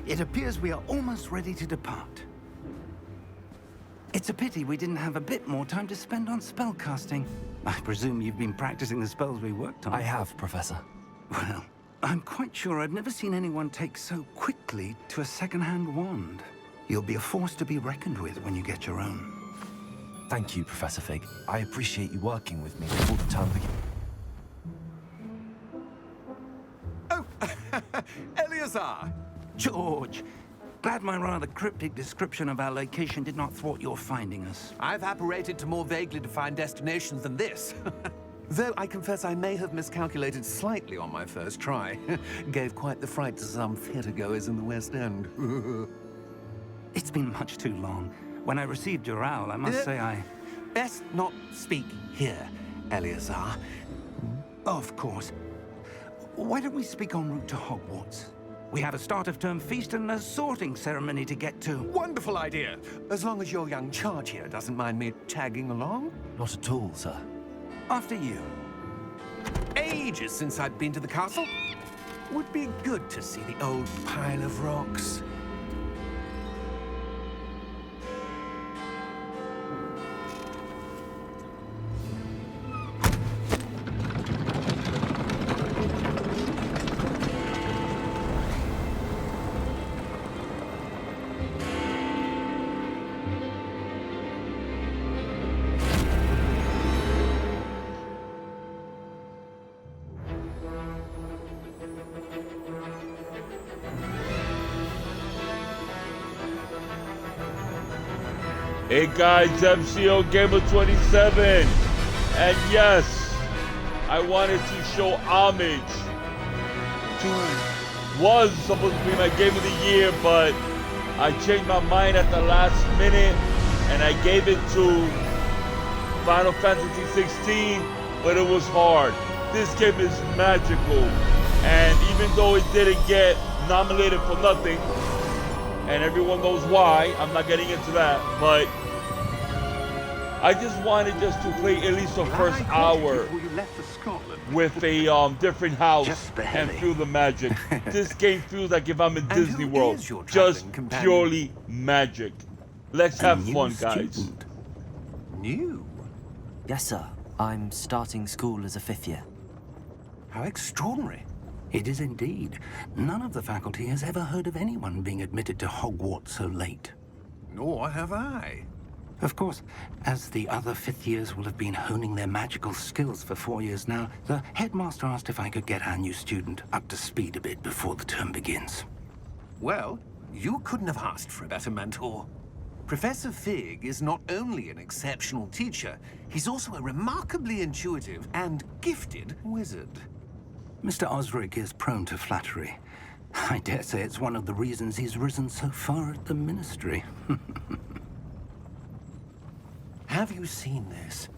It appears we are almost ready to depart. It's a pity we didn't have a bit more time to spend on spellcasting. I presume you've been practicing the spells we worked on. I have, Professor. Well, I'm quite sure I've never seen anyone take so quickly to a second-hand wand. You'll be a force to be reckoned with when you get your own. Thank you, Professor Fig. I appreciate you working with me before the term begins. Oh, Eleazar! George, glad my rather cryptic description of our location did not thwart your finding us. I've apparated to more vaguely defined destinations than this. Though I confess I may have miscalculated slightly on my first try. Gave quite the fright to some theatergoers in the West End. It's been much too long. When I received your owl, I must say I... Best not speak here, Eleazar. Of course. Why don't we speak en route to Hogwarts? We have a start-of-term feast and a sorting ceremony to get to. Wonderful idea! As long as your young charge here doesn't mind me tagging along. Not at all, sir. After you. Ages since I'd been to the castle. Would be good to see the old pile of rocks. Hey guys, MCOGAMER27, and yes, I wanted to show homage to was supposed to be my game of the year, but I changed my mind at the last minute and I gave it to Final Fantasy 16, but it was hard. This game is magical, and even though it didn't get nominated for nothing, and everyone knows why, I'm not getting into that, but I just wanted to play at least the first hour with a different house and feel the magic. This game feels like if I'm in Disney World, just purely magic. Let's have fun, guys. New? Yes, sir. I'm starting school as a 5th year. How extraordinary. It is indeed. None of the faculty has ever heard of anyone being admitted to Hogwarts so late. Nor have I. Of course, as the other 5th years will have been honing their magical skills for 4 years now, the headmaster asked if I could get our new student up to speed a bit before the term begins. Well, you couldn't have asked for a better mentor. Professor Fig is not only an exceptional teacher, he's also a remarkably intuitive and gifted wizard. Mr. Osric is prone to flattery. I dare say it's one of the reasons he's risen so far at the Ministry. Have you seen this?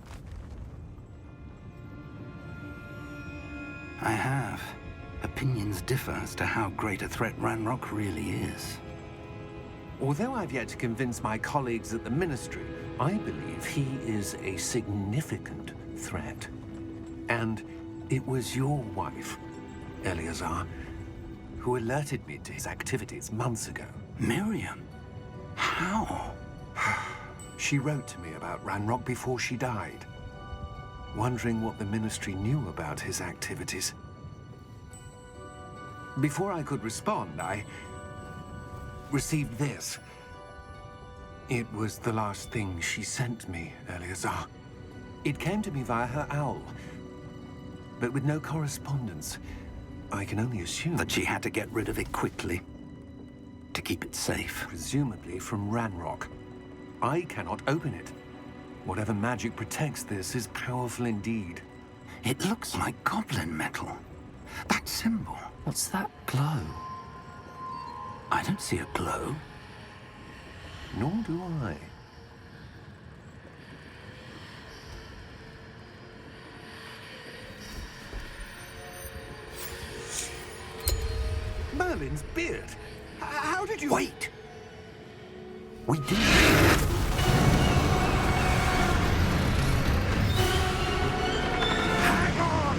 I have. Opinions differ as to how great a threat Ranrock really is. Although I've yet to convince my colleagues at the Ministry, I believe he is a significant threat. And it was your wife, Eleazar, who alerted me to his activities months ago. Miriam? How? She wrote to me about Ranrock before she died, wondering what the Ministry knew about his activities. Before I could respond, I received this. It was the last thing she sent me, Eleazar. It came to me via her owl, but with no correspondence. I can only assume That she had to get rid of it quickly, to keep it safe. presumably from Ranrock. I cannot open it. Whatever magic protects this is powerful indeed. It looks like goblin metal. That symbol. What's that glow? I don't see a glow. Nor do I. Merlin's beard. How did you... Wait! We did. Hang on!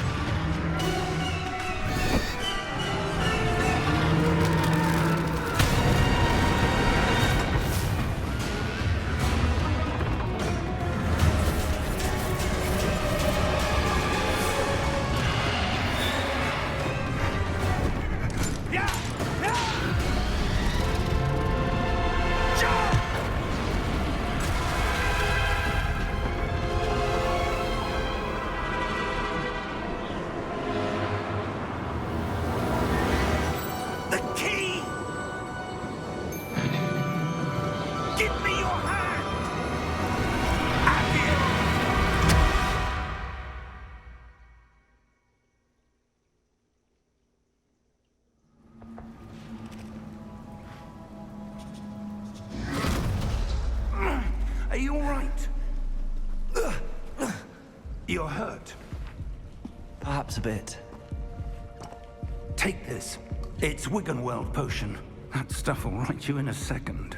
Give me your hand! Have you? Are you all right? You're hurt. Perhaps a bit. Take this. It's Wiggenweld potion. That stuff will right you in a second.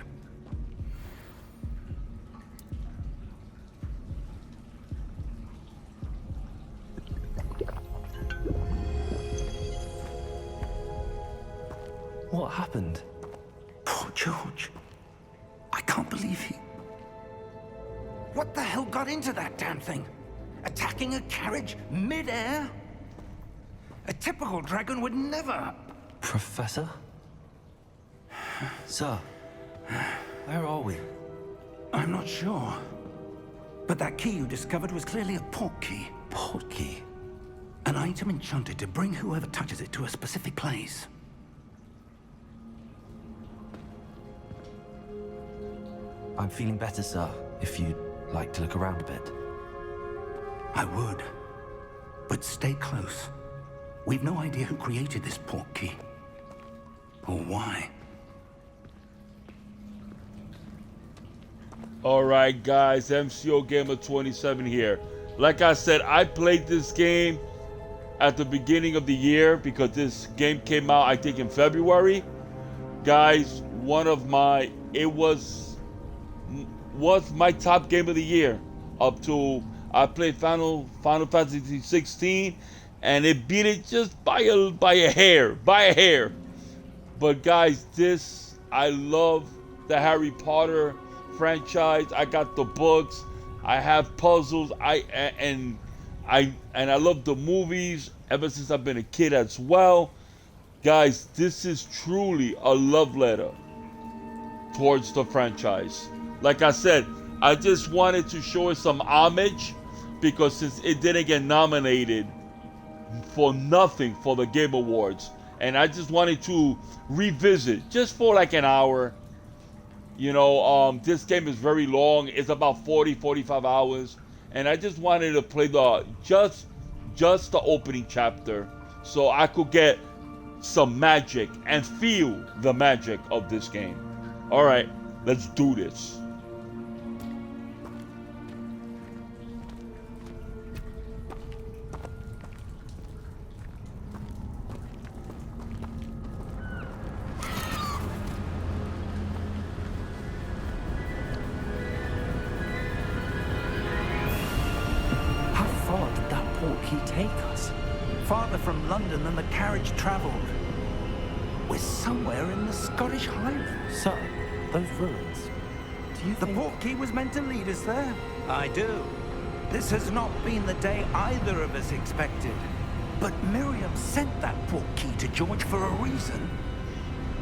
What happened? Poor George. I can't believe he... What the hell got into that damn thing? Attacking a carriage mid-air? A typical dragon would never... Professor? Sir, where are we? I'm not sure. But that key you discovered was clearly a port key. Port key? An item enchanted to bring whoever touches it to a specific place. I'm feeling better, sir, if you'd like to look around a bit. I would. But stay close. We've no idea who created this port key. Or why. Alright guys, MCOGAMER27 here. Like I said, I played this game at the beginning of the year because this game came out, I think, in February. Guys, it was my top game of the year up to I played Final Fantasy 16 and it beat it just by a hair. But guys, I love the Harry Potter franchise. I got the books, I have puzzles, I love the movies ever since I've been a kid as well. Guys, this is truly a love letter towards the franchise. Like I said, I just wanted to show it some homage because since it didn't get nominated for nothing for the Game Awards, and I just wanted to revisit just for like an hour. You know, this game is very long. It's about 45 hours. And I just wanted to play just the opening chapter so I could get some magic and feel the magic of this game. All right, let's do this. He take us? Farther from London than the carriage travelled. We're somewhere in the Scottish Highlands. Sir, those ruins. Do you The think... port key was meant to lead us there? I do. This has not been the day either of us expected. But Miriam sent that port key to George for a reason.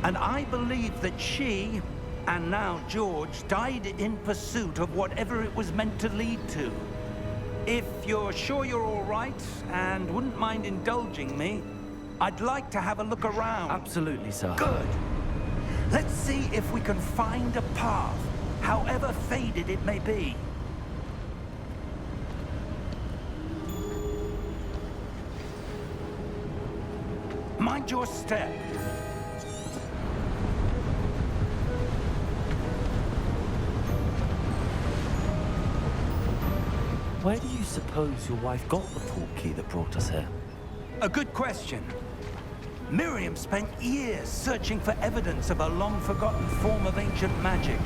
And I believe that she, and now George, died in pursuit of whatever it was meant to lead to. If you're sure you're all right and wouldn't mind indulging me, I'd like to have a look around. Absolutely, sir. Good. Let's see if we can find a path, however faded it may be. Mind your step. Where do you suppose your wife got the port key that brought us here? A good question. Miriam spent years searching for evidence of a long-forgotten form of ancient magic.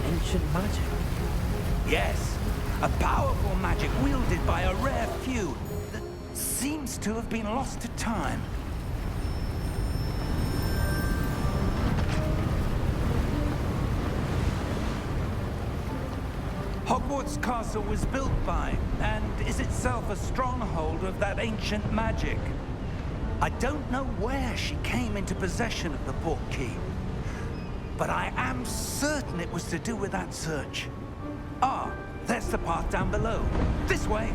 Ancient magic? Yes. A powerful magic wielded by a rare few that seems to have been lost to time. Howarts Castle was built by, and is itself a stronghold of that ancient magic. I don't know where she came into possession of the port key. but I am certain it was to do with that search. Ah, there's the path down below. This way.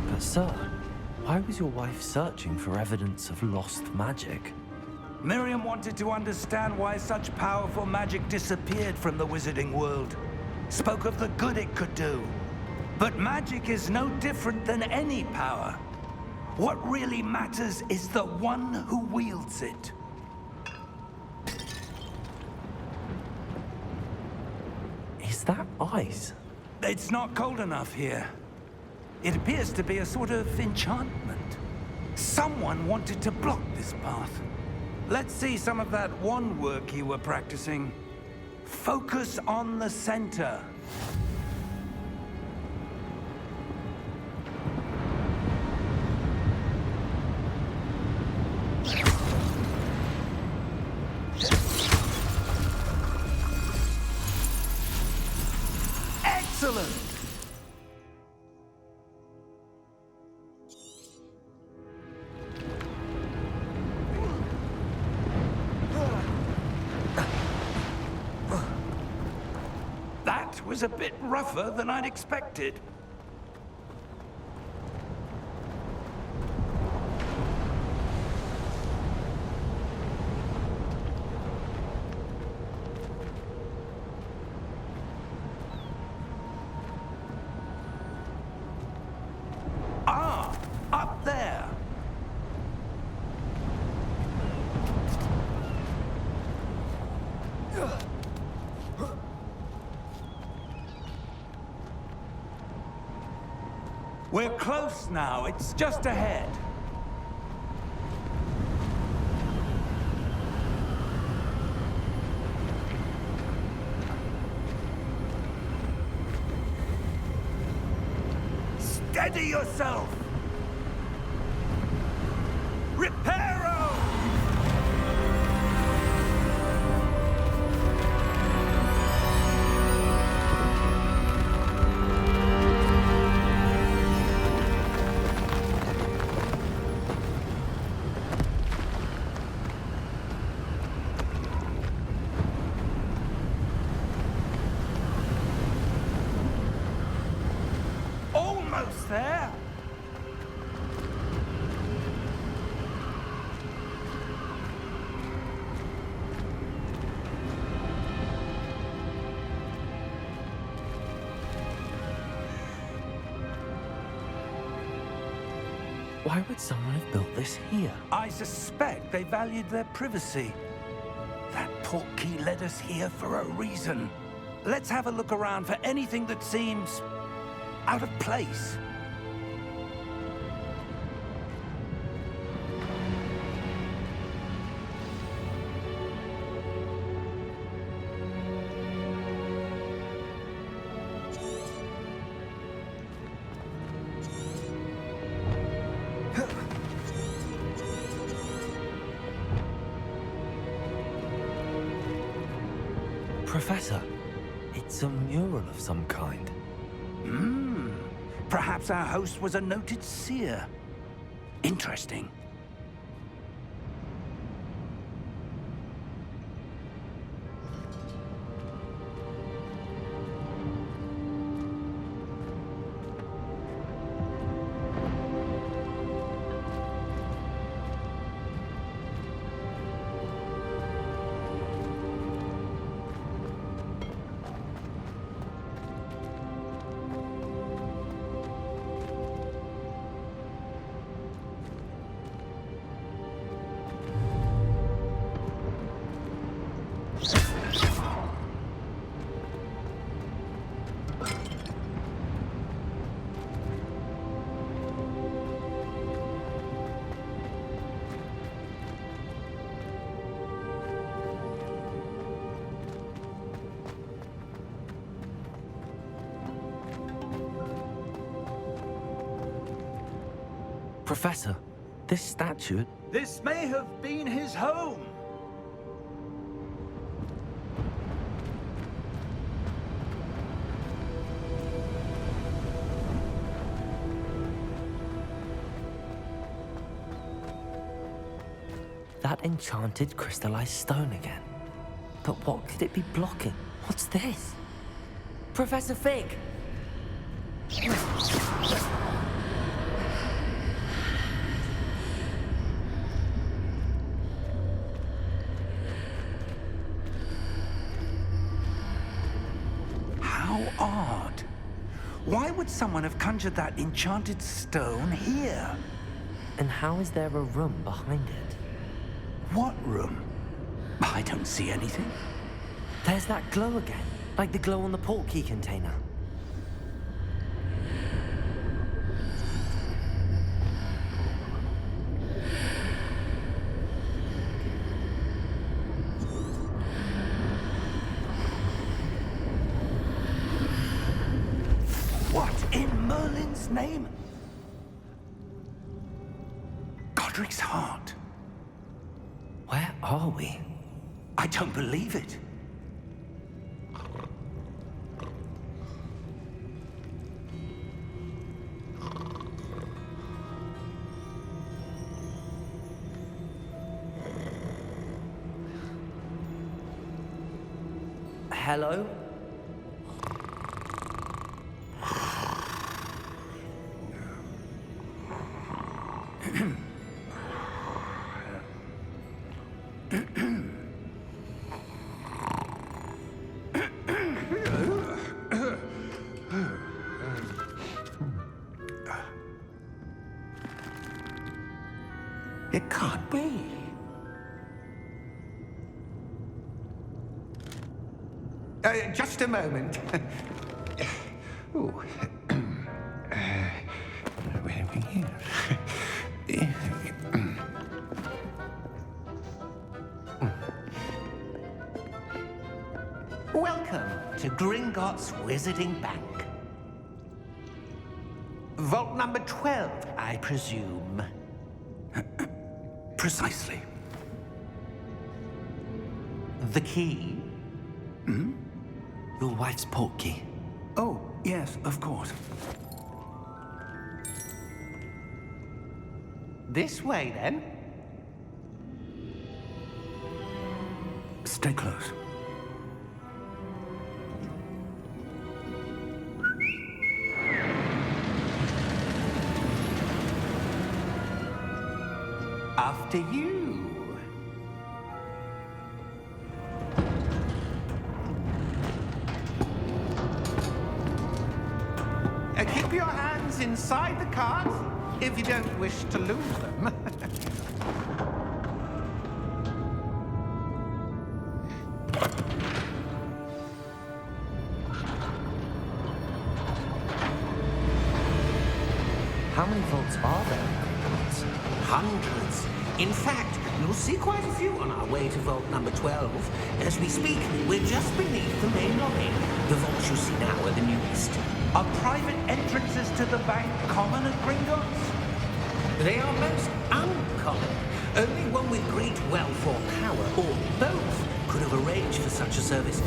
But sir, why was your wife searching for evidence of lost magic? Miriam wanted to understand why such powerful magic disappeared from the wizarding world. Spoke of the good it could do. But magic is no different than any power. What really matters is the one who wields it. Is that ice? It's not cold enough here. It appears to be a sort of enchantment. Someone wanted to block this path. Let's see some of that wand work you were practicing. Focus on the center. Excellent! That was a bit rougher than I'd expected. Ah, up there. We're close now. It's just ahead. Steady yourself! Reparo! Almost there. Why would someone have built this here? I suspect they valued their privacy. That portkey led us here for a reason. Let's have a look around for anything that seems out of place. Professor, it's a mural of some kind. Perhaps our host was a noted seer. Interesting. Professor, this statue... This may have been his home. That enchanted crystallized stone again. But what could it be blocking? What's this? Professor Fig! How odd. Why would someone have conjured that enchanted stone here? And how is there a room behind it? What room? I don't see anything. There's that glow again, like the glow on the portkey container. What in Merlin's name? Godric's heart. Where are we? I don't believe it. Hello? It can't be. Just a moment. Ooh. Where are we here? Welcome to Gringotts Wizarding Bank. Vault number 12, I presume. Precisely. The key? Your wife's portkey. Oh, yes, of course. This way, then. Stay close. After you. Keep your hands inside the cart if you don't wish to lose them. How many vaults are there in Gringotts? Hundreds. In fact, you'll see quite a few on our way to vault number 12. As we speak, we're just beneath the main lobby. The vaults you see now are the newest. Are private entrances to the bank common at Gringotts? They are most uncommon. Only one with great wealth or power, or both, could have arranged for such a service.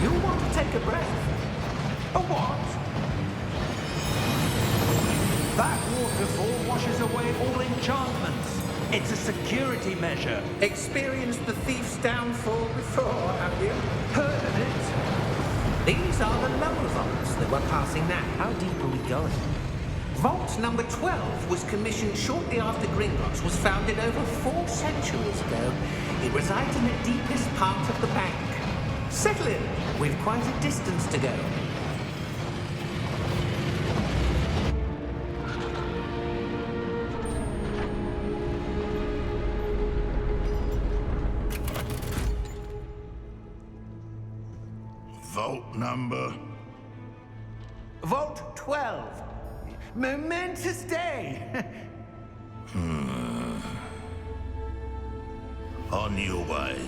You'll want to take a breath. A what? That waterfall washes away all enchantments. It's a security measure. Experienced the thief's downfall before, have you? Heard of it? These are the lower vaults that we're passing now. How deep are we going? Vault number 12 was commissioned shortly after Gringotts was founded over 4 centuries ago. It resides in the deepest part of the bank. Settle in. We've quite a distance to go. Vault number? Vault 12. Momentous day. On your way.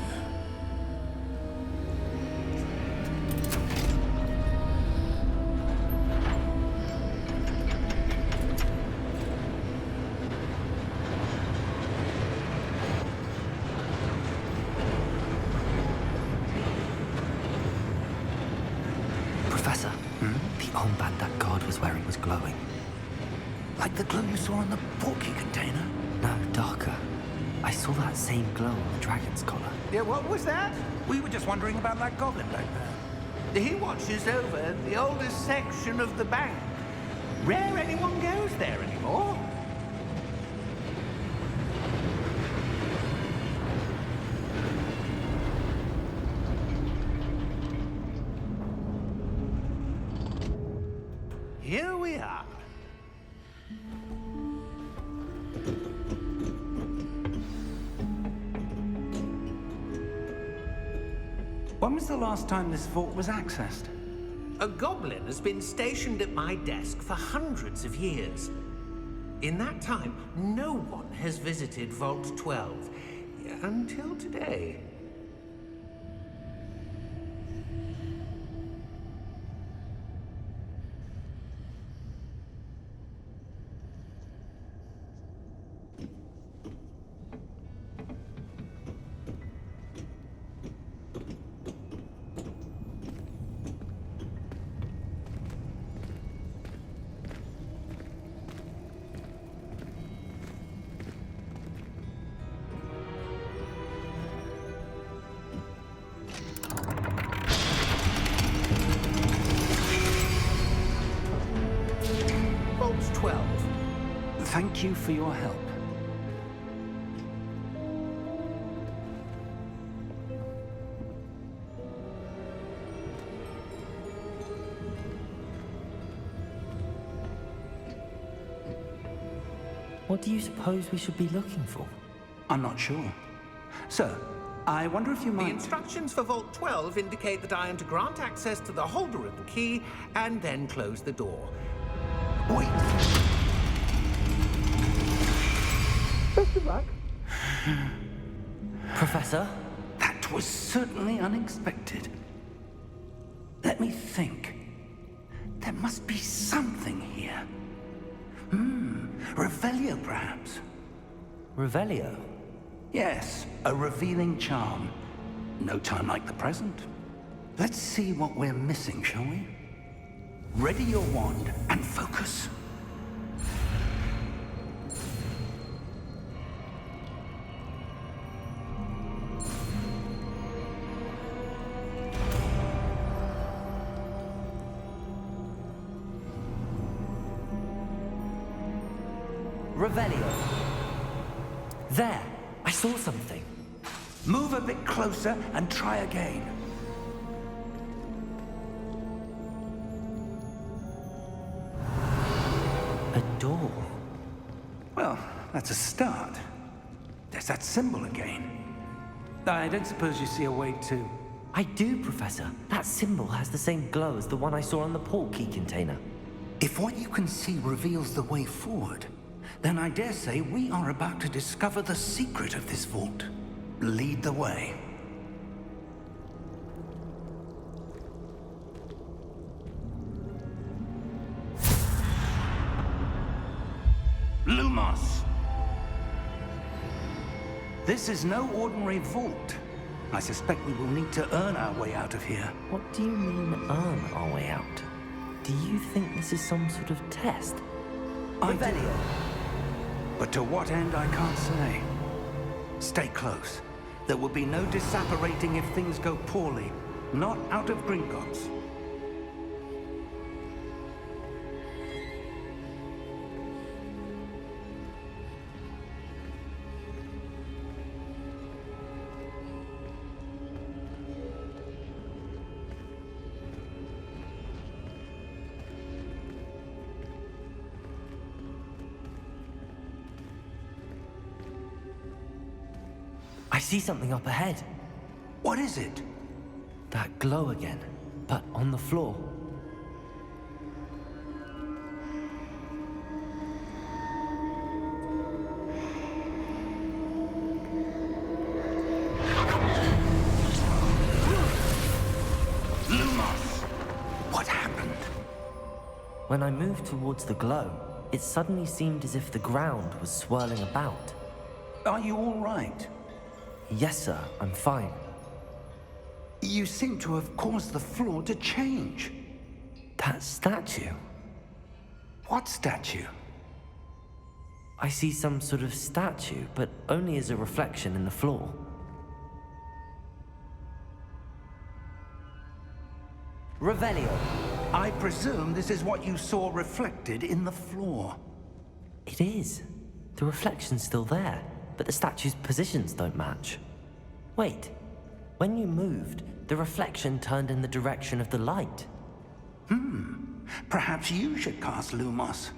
Professor, the armband that guard was wearing was glowing. Like the glow you saw in the porky container? No, darker. I saw that same glow on the dragon's collar. Yeah, what was that? We were just wondering about that goblin back there. He watches over the oldest section of the bank. Rare anyone goes there anymore. Here we are. When was the last time this vault was accessed? A goblin has been stationed at my desk for hundreds of years. In that time, no one has visited Vault 12 until today. Vault 12. Thank you for your help. What do you suppose we should be looking for? I'm not sure. Sir, I wonder if you The might... instructions for Vault 12 indicate that I am to grant access to the holder of the key and then close the door. Wait! Professor? That was certainly unexpected. Let me think. There must be something here. Revelio, perhaps? Revelio? Yes, a revealing charm. No time like the present. Let's see what we're missing, shall we? Ready your wand and focus. Revelio. There! I saw something. Move a bit closer and try again. A door. Well, that's a start. There's that symbol again. I don't suppose you see a way to... I do, Professor. That symbol has the same glow as the one I saw on the port key container. If what you can see reveals the way forward, then I dare say we are about to discover the secret of this vault. Lead the way. Lumos! This is no ordinary vault. I suspect we will need to earn our way out of here. What do you mean, earn our way out? Do you think this is some sort of test? I do. Revelio. But to what end, I can't say. Stay close. There will be no disapparating if things go poorly. Not out of Gringotts. I see something up ahead. What is it? That glow again, but on the floor. Lumos! What happened? When I moved towards the glow, it suddenly seemed as if the ground was swirling about. Are you all right? Yes, sir, I'm fine. You seem to have caused the floor to change. That statue? What statue? I see some sort of statue, but only as a reflection in the floor. Revelio. I presume this is what you saw reflected in the floor. It is. The reflection's still there, but the statue's positions don't match. Wait. When you moved, the reflection turned in the direction of the light. Perhaps you should cast Lumos.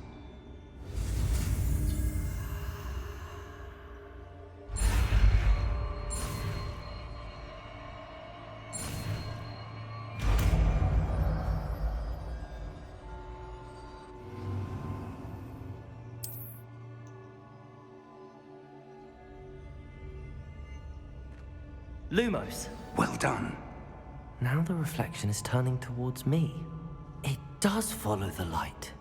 Lumos. Well done. Now the reflection is turning towards me. It does follow the light.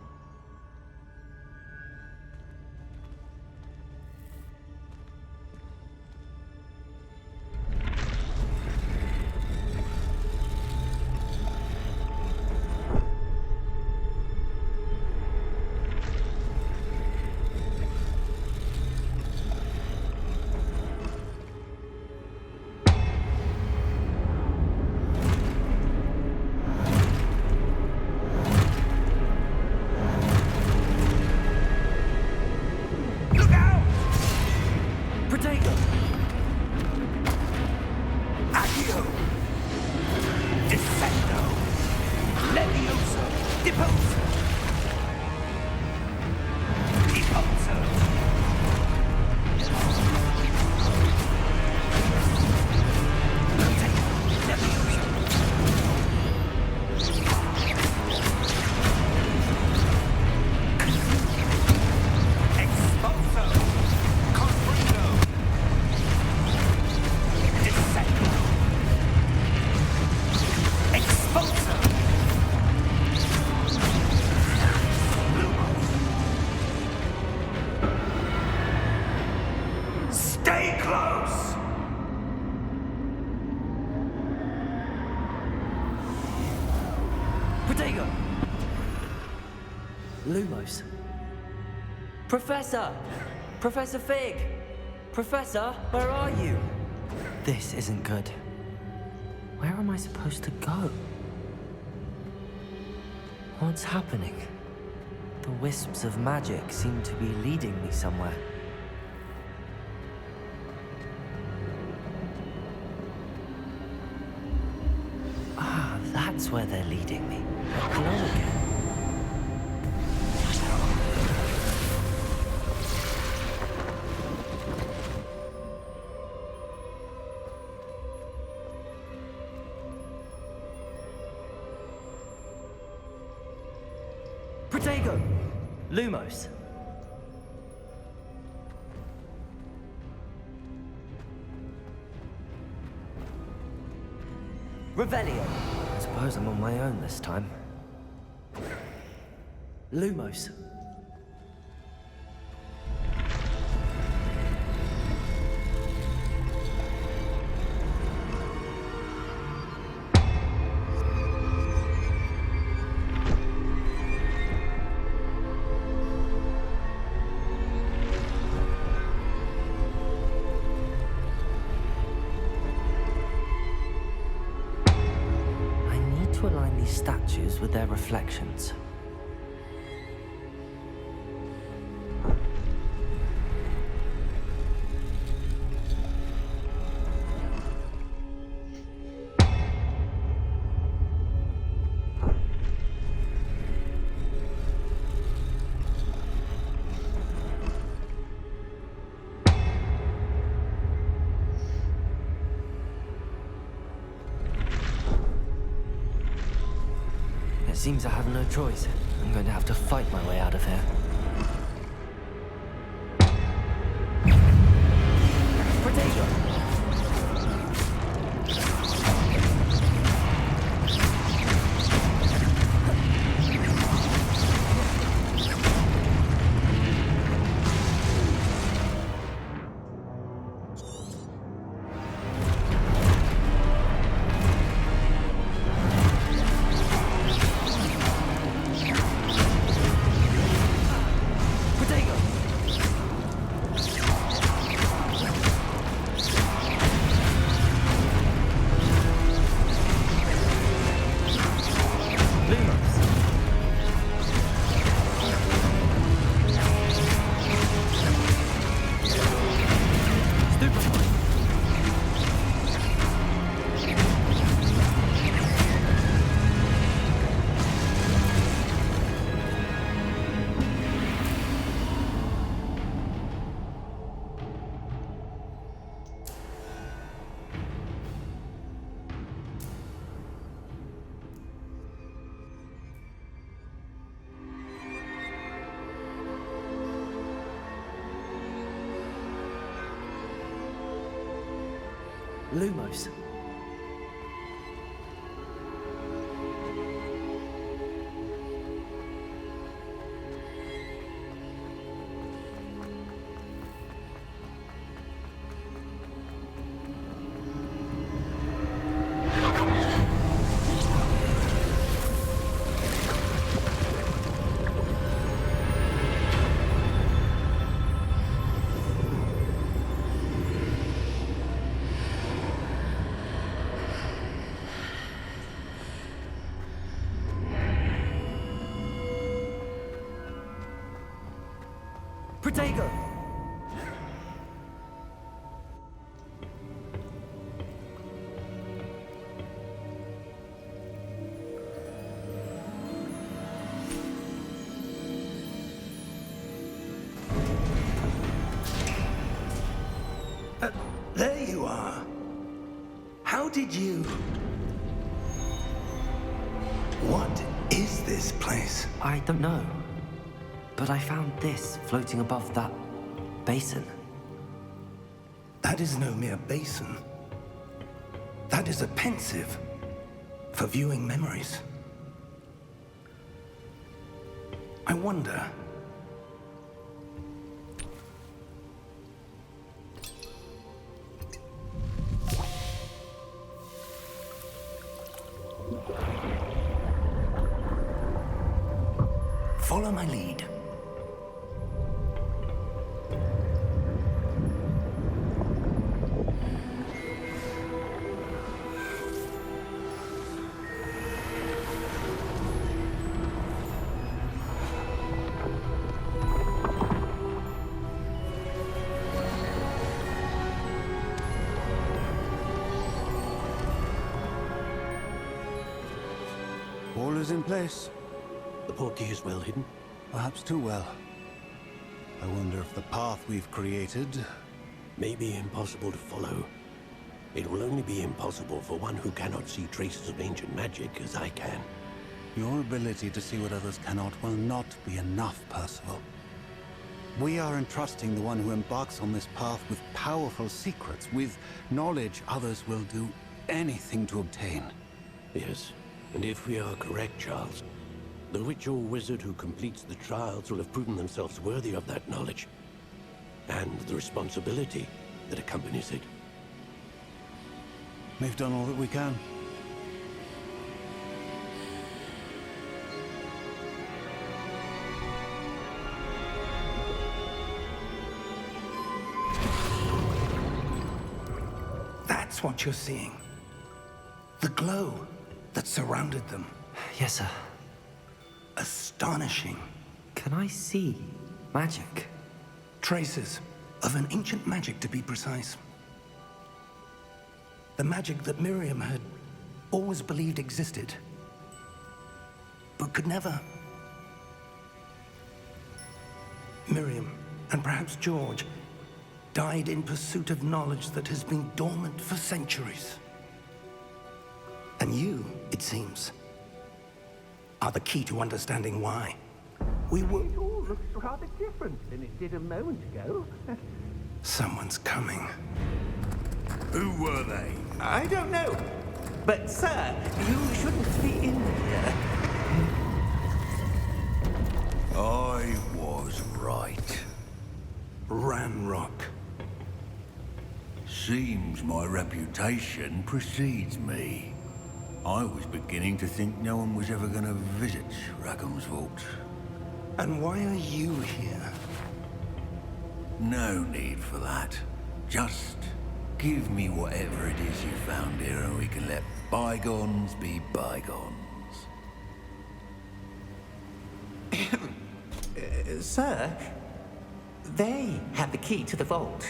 Lumos. Professor! Professor Fig! Professor, where are you? This isn't good. Where am I supposed to go? What's happening? The wisps of magic seem to be leading me somewhere. Ah, that's where they're leading me. A glow again. Protego! Lumos. Revelio. I suppose I'm on my own this time. Lumos. To align these statues with their reflections. It seems I have no choice. I'm going to have to fight my way out of here. Protego! Lumos. Protego! There you are. How did you... What is this place? I don't know. But I found this floating above that basin. That is no mere basin. That is a pensive for viewing memories. I wonder... Follow my lead. All is in place. The portkey is well hidden. Perhaps too well. I wonder if the path we've created... May be impossible to follow. It will only be impossible for one who cannot see traces of ancient magic as I can. Your ability to see what others cannot will not be enough, Percival. We are entrusting the one who embarks on this path with powerful secrets, with knowledge others will do anything to obtain. Yes, and if we are correct, Charles, the witch or wizard who completes the trials will have proven themselves worthy of that knowledge, and the responsibility that accompanies it. We've done all that we can. That's what you're seeing. The glow that surrounded them. Yes, sir. Astonishing. Can I see magic? Traces of an ancient magic, to be precise. The magic that Miriam had always believed existed, but could never. Miriam, and perhaps George, died in pursuit of knowledge that has been dormant for centuries. And you, it seems, are the key to understanding why. We were... It all looks rather different than it did a moment ago. Someone's coming. Who were they? I don't know. But, sir, you shouldn't be in here. I was right. Ranrock. Seems my reputation precedes me. I was beginning to think no one was ever going to visit Rackham's vault. And why are you here? No need for that. Just give me whatever it is you found here and we can let bygones be bygones. Sir, they have the key to the vault.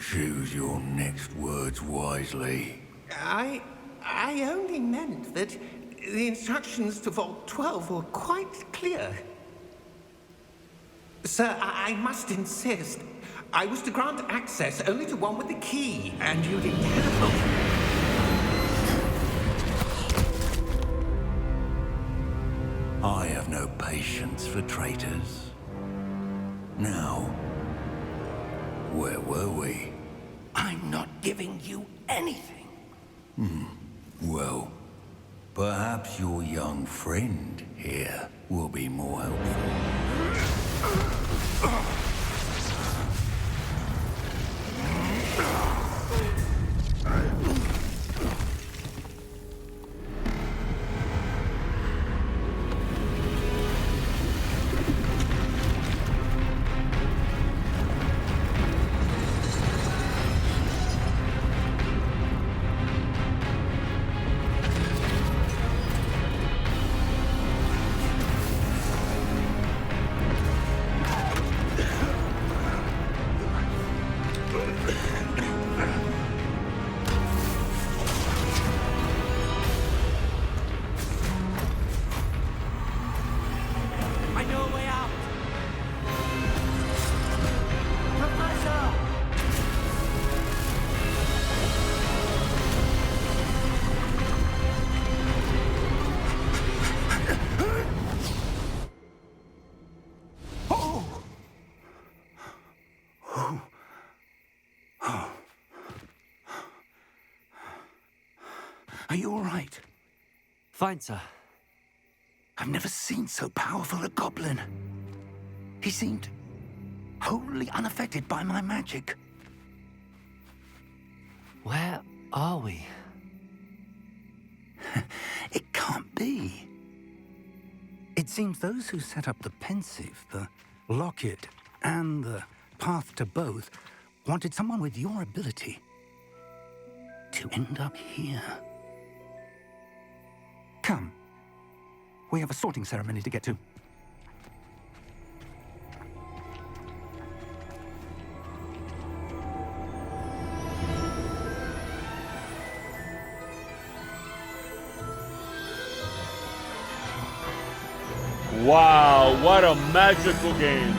Choose your next words wisely. I only meant that the instructions to Vault 12 were quite clear. Sir, I must insist. I was to grant access only to one with the key, and you didn't have them. I have no patience for traitors. Now, where were we? I I'm not giving you anything. Well, perhaps your young friend here will be more helpful. I know a way out. Professor! Are you all right? Fine, sir. I've never seen so powerful a goblin. He seemed wholly unaffected by my magic. Where are we? It can't be. It seems those who set up the pensive, the locket, and the path to both wanted someone with your ability to end up here. Come. We have a sorting ceremony to get to. Wow, what a magical game.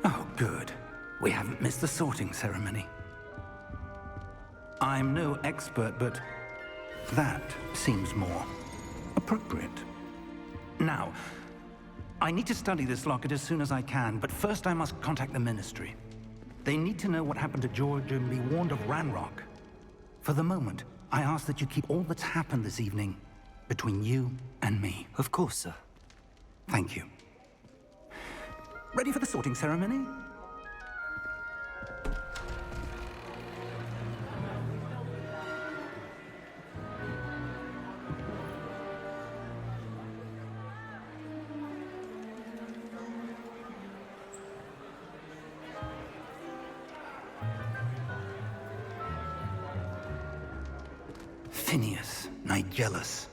Oh, good. We haven't missed the sorting ceremony. I'm no expert, but that seems more appropriate. Now, I need to study this locket as soon as I can, but first I must contact the Ministry. They need to know what happened to George and be warned of Ranrock. For the moment, I ask that you keep all that's happened this evening between you and me. Of course, sir. Thank you. Ready for the sorting ceremony? Phineas, Nigellus,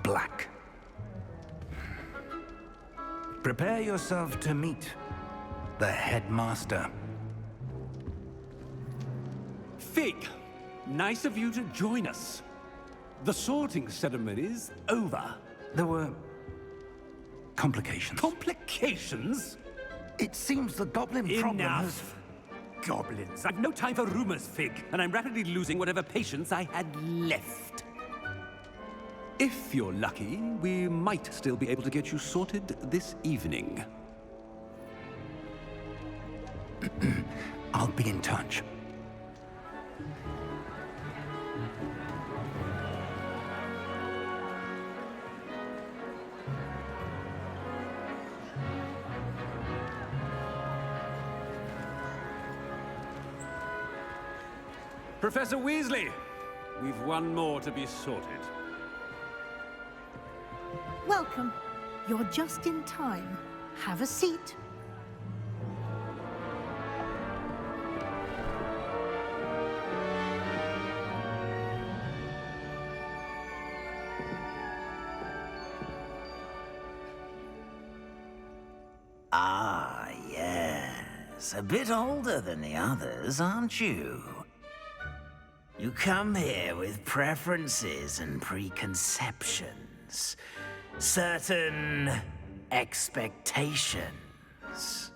Black. Prepare yourself to meet the headmaster. Fig, nice of you to join us. The sorting ceremony's over. There were complications. Complications? It seems the goblin problem has... Enough. Goblins. I've no time for rumors, Fig, and I'm rapidly losing whatever patience I had left. If you're lucky, we might still be able to get you sorted this evening. I'll be in touch. Professor Weasley, We've one more to be sorted. Welcome. You're just in time. Have a seat. Ah, yes. A bit older than the others, aren't you? You come here with preferences and preconceptions. Certain expectations.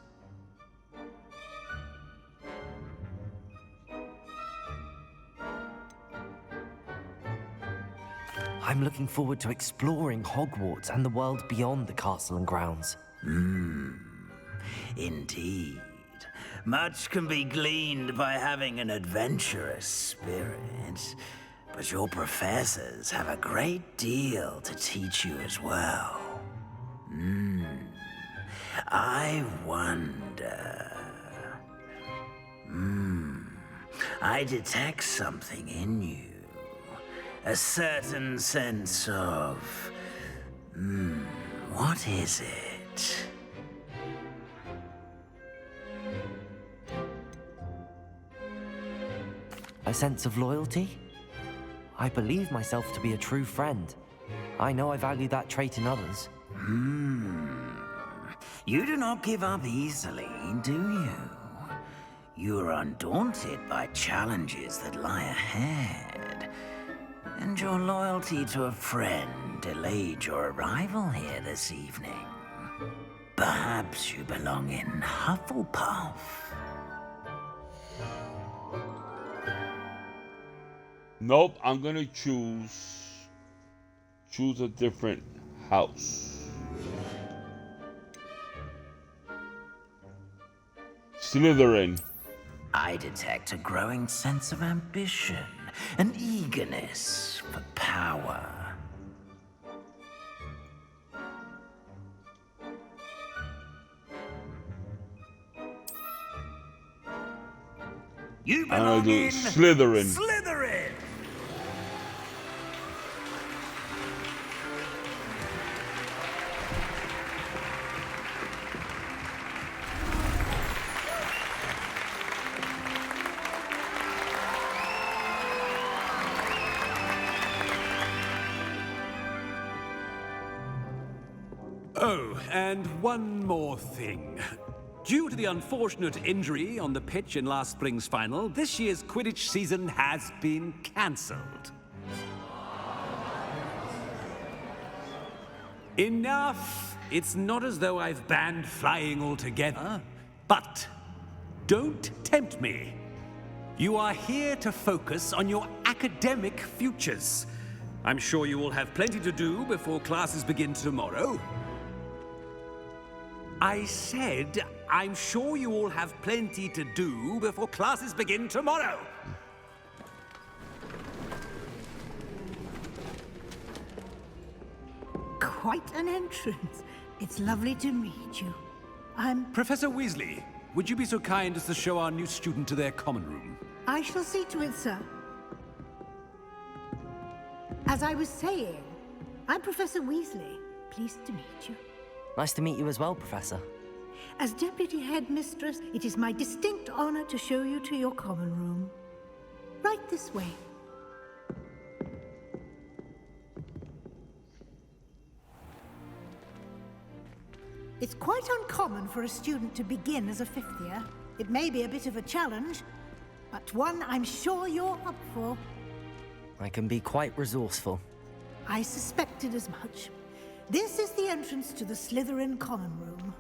I'm looking forward to exploring Hogwarts and the world beyond the castle and grounds. Indeed. Much can be gleaned by having an adventurous spirit, but your professors have a great deal to teach you as well. I wonder... I detect something in you. A certain sense of... what is it? A sense of loyalty? I believe myself to be a true friend. I know I value that trait in others. You do not give up easily, do you? You are undaunted by challenges that lie ahead. And your loyalty to a friend delayed your arrival here this evening. Perhaps you belong in Hufflepuff. Nope, I'm gonna choose a different house. Slytherin. I detect a growing sense of ambition, an eagerness for power. You belong in Slytherin. Slytherin! Oh, and one more thing. Due to the unfortunate injury on the pitch in last spring's final, this year's Quidditch season has been cancelled. Enough! It's not as though I've banned flying altogether, but don't tempt me. You are here to focus on your academic futures. I'm sure you will have plenty to do before classes begin tomorrow. I said, I'm sure you all have plenty to do before classes begin tomorrow. Quite an entrance. It's lovely to meet you. I'm... Professor Weasley, would you be so kind as to show our new student to their common room? I shall see to it, sir. As I was saying, I'm Professor Weasley. Pleased to meet you. Nice to meet you as well, Professor. As Deputy Headmistress, it is my distinct honor to show you to your common room. Right this way. It's quite uncommon for a student to begin as a fifth year. It may be a bit of a challenge, but one I'm sure you're up for. I can be quite resourceful. I suspected as much. This is the entrance to the Slytherin common room.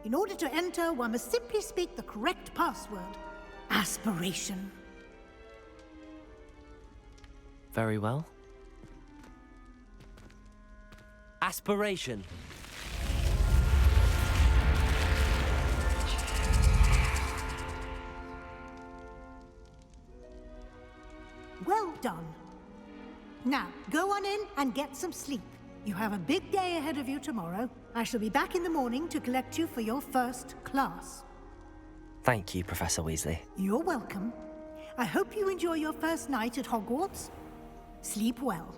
In order to enter, one must simply speak the correct password. Aspiration. Very well. Aspiration. Well done. Now, go on in and get some sleep. You have a big day ahead of you tomorrow. I shall be back in the morning to collect you for your first class. Thank you, Professor Weasley. You're welcome. I hope you enjoy your first night at Hogwarts. Sleep well.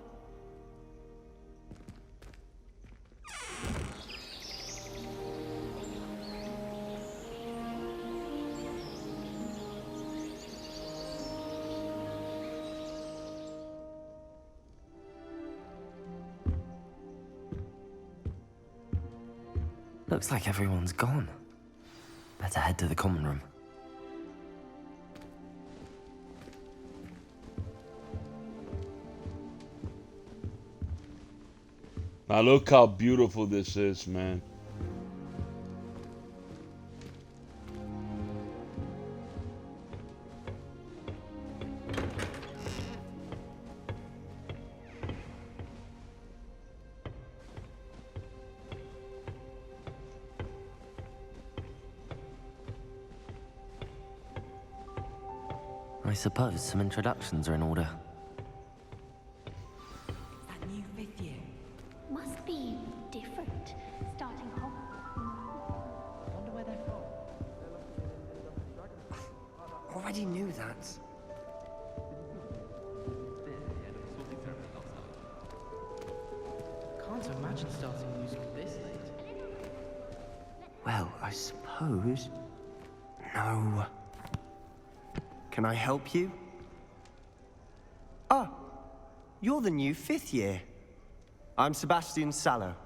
Looks like everyone's gone. Better head to the common room. Now look how beautiful this is, man. I suppose some introductions are in order. That new 5th year. Must be different. Starting home. Wonder where they're from. Already knew that. Can't imagine starting music this late. Well, I suppose... No. Can I help you? Ah, you're the new 5th year. I'm Sebastian Sallow.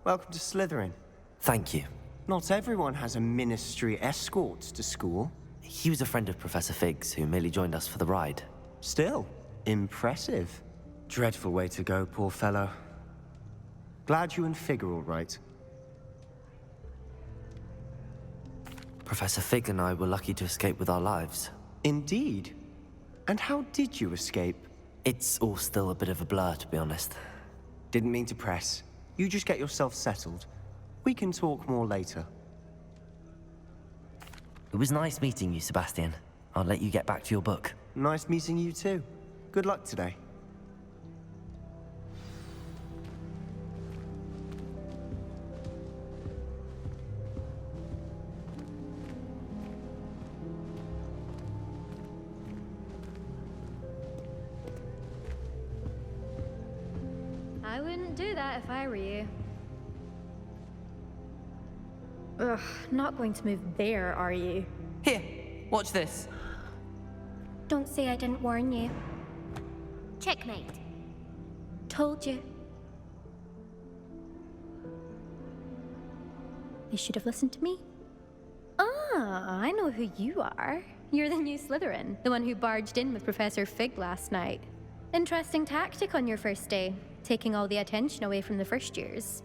Welcome to Slytherin. Thank you. Not everyone has a ministry escort to school. He was a friend of Professor Fig's who merely joined us for the ride. Still, impressive. Dreadful way to go, poor fellow. Glad you and Fig are all right. Professor Fig and I were lucky to escape with our lives. Indeed. And how did you escape? It's all still a bit of a blur, to be honest. Didn't mean to press. You just get yourself settled. We can talk more later. It was nice meeting you, Sebastian. I'll let you get back to your book. Nice meeting you too. Good luck today. I wouldn't do that if I were you. Ugh, not going to move there, are you? Here, watch this. Don't say I didn't warn you. Checkmate. Told you. You should have listened to me. Ah, I know who you are. You're the new Slytherin, the one who barged in with Professor Fig last night. Interesting tactic on your first day, taking all the attention away from the first years.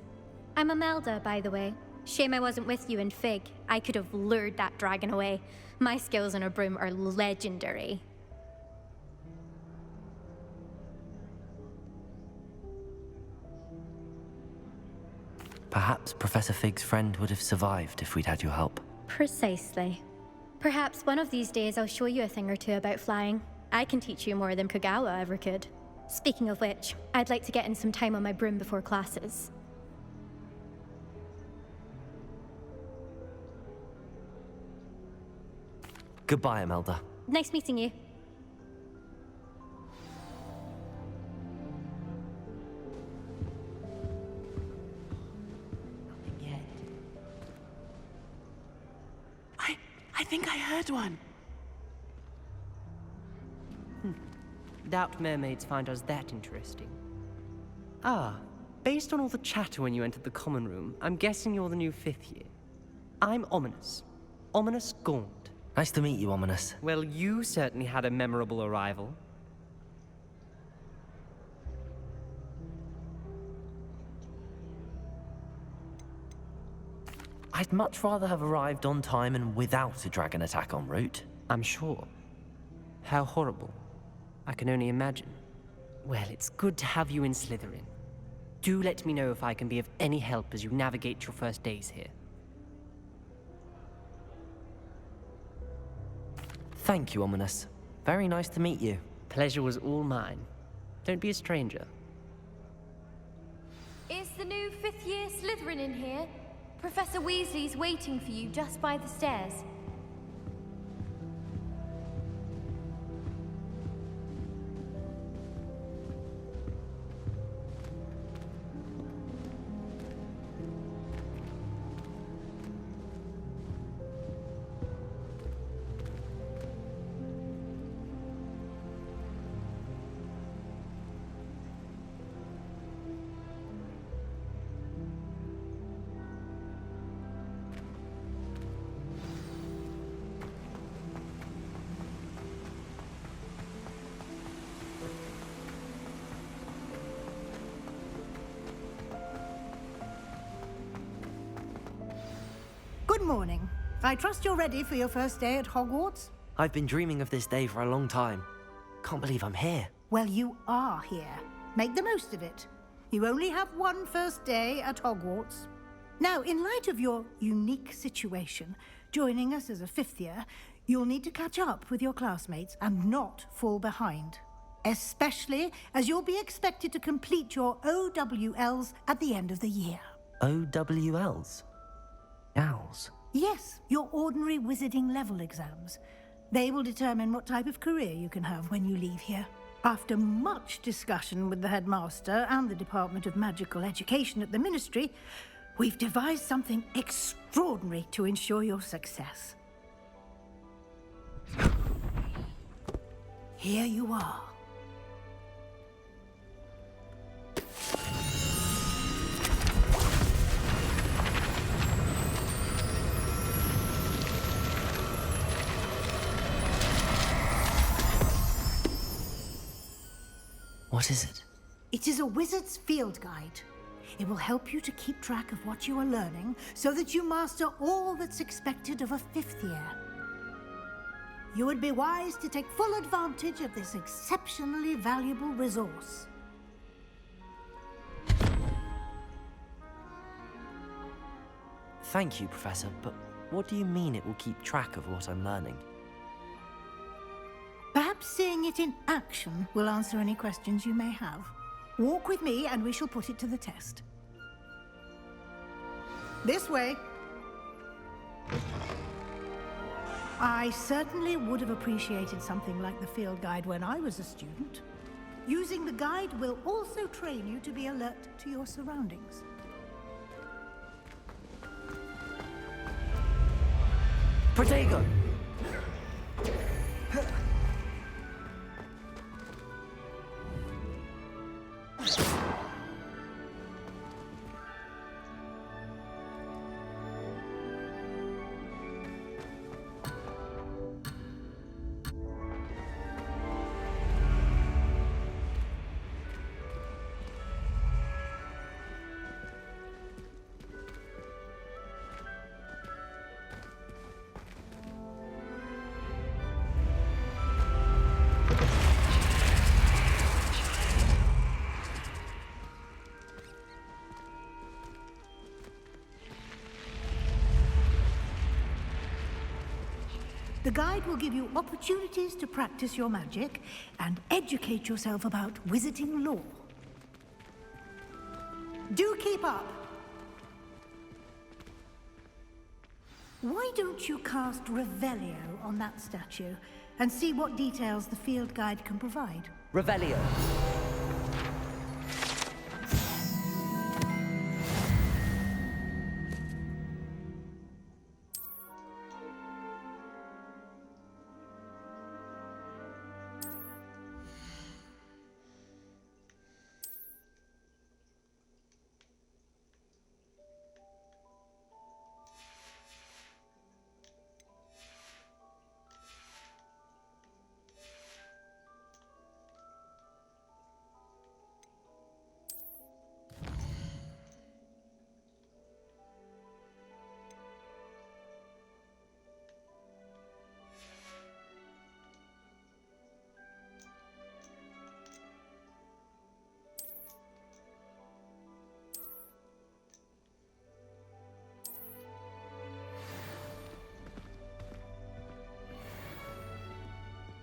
I'm Imelda, by the way. Shame I wasn't with you in Fig. I could have lured that dragon away. My skills on a broom are legendary. Perhaps Professor Fig's friend would have survived if we'd had your help. Precisely. Perhaps one of these days I'll show you a thing or two about flying. I can teach you more than Kogawa ever could. Speaking of which, I'd like to get in some time on my broom before classes. Goodbye, Imelda. Nice meeting you. Nothing yet. I think I heard one. Doubt mermaids find us that interesting. Ah, based on all the chatter when you entered the common room, I'm guessing you're the new 5th year. I'm Ominous. Ominous Gaunt. Nice to meet you, Ominous. Well, you certainly had a memorable arrival. I'd much rather have arrived on time and without a dragon attack en route. I'm sure. How horrible. I can only imagine. Well, it's good to have you in Slytherin. Do let me know if I can be of any help as you navigate your first days here. Thank you, Ominous. Very nice to meet you. Pleasure was all mine. Don't be a stranger. Is the new 5th year Slytherin in here? Professor Weasley's waiting for you just by the stairs. Good morning. I trust you're ready for your first day at Hogwarts? I've been dreaming of this day for a long time. Can't believe I'm here. Well, you are here. Make the most of it. You only have one first day at Hogwarts. Now, in light of your unique situation, joining us as a fifth year, you'll need to catch up with your classmates and not fall behind. Especially as you'll be expected to complete your OWLs at the end of the year. OWLs? Owls? Yes, your ordinary wizarding level exams. They will determine what type of career you can have when you leave here. After much discussion with the headmaster and the Department of Magical Education at the Ministry, we've devised something extraordinary to ensure your success. Here you are. What is it? It is a wizard's field guide. It will help you to keep track of what you are learning so that you master all that's expected of a fifth year. You would be wise to take full advantage of this exceptionally valuable resource. Thank you, Professor, but what do you mean it will keep track of what I'm learning? Perhaps seeing it in action will answer any questions you may have. Walk with me and we shall put it to the test. This way. I certainly would have appreciated something like the field guide when I was a student. Using the guide will also train you to be alert to your surroundings. Protego! The guide will give you opportunities to practice your magic and educate yourself about wizarding lore. Do keep up! Why don't you cast Revelio on that statue and see what details the field guide can provide? Revelio.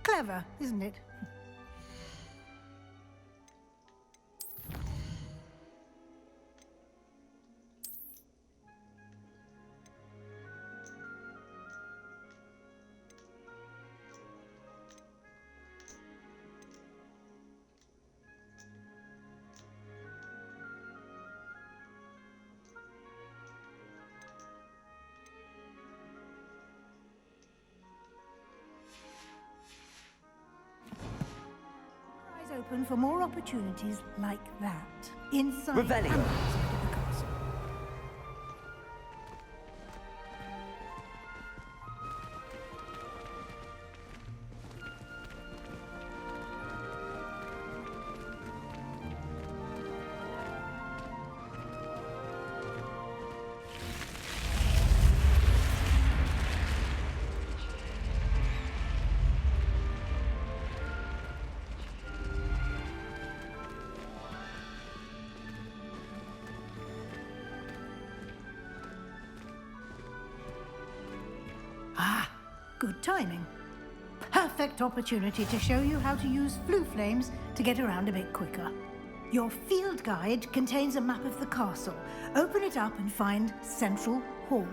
Clever, isn't it? Open for more opportunities like that. Inside and outside of the castle. Good timing. Perfect opportunity to show you how to use flue flames to get around a bit quicker. Your field guide contains a map of the castle. Open it up and find Central Hall.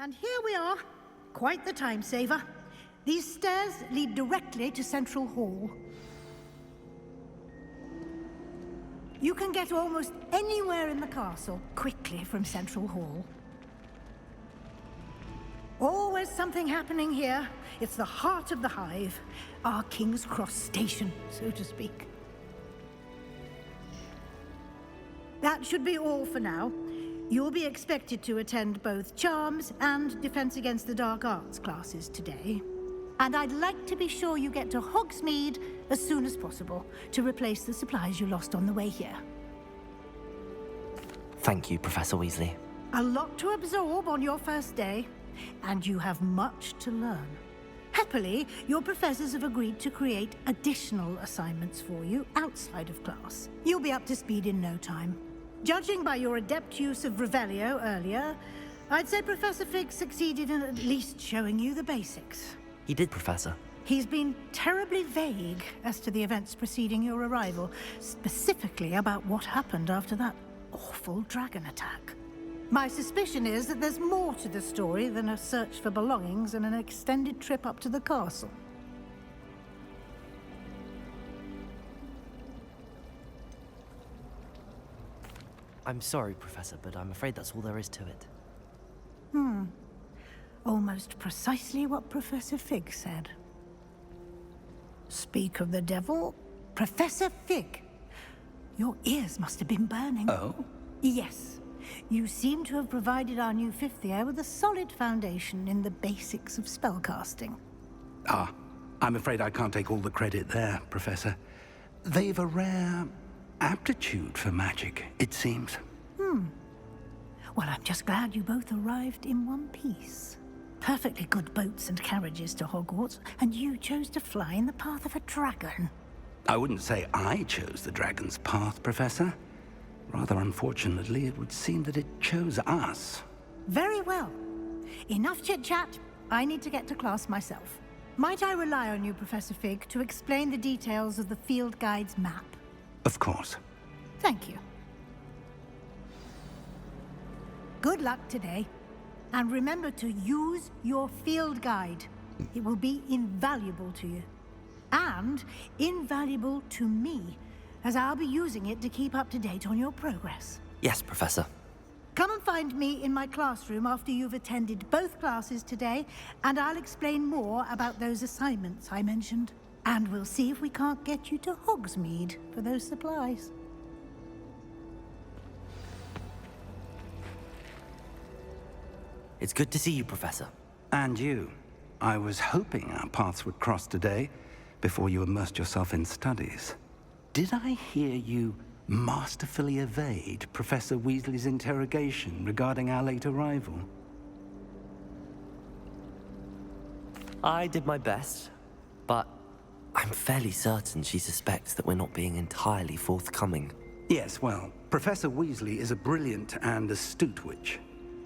And here we are. Quite the time saver. These stairs lead directly to Central Hall. You can get almost anywhere in the castle quickly from Central Hall. Always something happening here. It's the heart of the hive. Our King's Cross station, so to speak. That should be all for now. You'll be expected to attend both Charms and Defense Against the Dark Arts classes today. And I'd like to be sure you get to Hogsmeade as soon as possible to replace the supplies you lost on the way here. Thank you, Professor Weasley. A lot to absorb on your first day, and you have much to learn. Happily, your professors have agreed to create additional assignments for you outside of class. You'll be up to speed in no time. Judging by your adept use of Revelio earlier, I'd say Professor Fig succeeded in at least showing you the basics. He did, Professor. He's been terribly vague as to the events preceding your arrival, specifically about what happened after that awful dragon attack. My suspicion is that there's more to the story than a search for belongings and an extended trip up to the castle. I'm sorry, Professor, but I'm afraid that's all there is to it. Almost precisely what Professor Fig said. Speak of the devil, Professor Fig. Your ears must have been burning. Oh? Yes. You seem to have provided our new fifth year with a solid foundation in the basics of spellcasting. Ah, I'm afraid I can't take all the credit there, Professor. They've a rare aptitude for magic, it seems. Well, I'm just glad you both arrived in one piece. Perfectly good boats and carriages to Hogwarts, and you chose to fly in the path of a dragon. I wouldn't say I chose the dragon's path, Professor. Rather unfortunately, it would seem that it chose us. Very well. Enough chit-chat. I need to get to class myself. Might I rely on you, Professor Fig, to explain the details of the field guide's map? Of course. Thank you. Good luck today. And remember to use your field guide. It will be invaluable to you. And invaluable to me, as I'll be using it to keep up to date on your progress. Yes, Professor. Come and find me in my classroom after you've attended both classes today, and I'll explain more about those assignments I mentioned. And we'll see if we can't get you to Hogsmeade for those supplies. It's good to see you, Professor. And you. I was hoping our paths would cross today, before you immersed yourself in studies. Did I hear you masterfully evade Professor Weasley's interrogation regarding our late arrival? I did my best, but I'm fairly certain she suspects that we're not being entirely forthcoming. Yes, well, Professor Weasley is a brilliant and astute witch.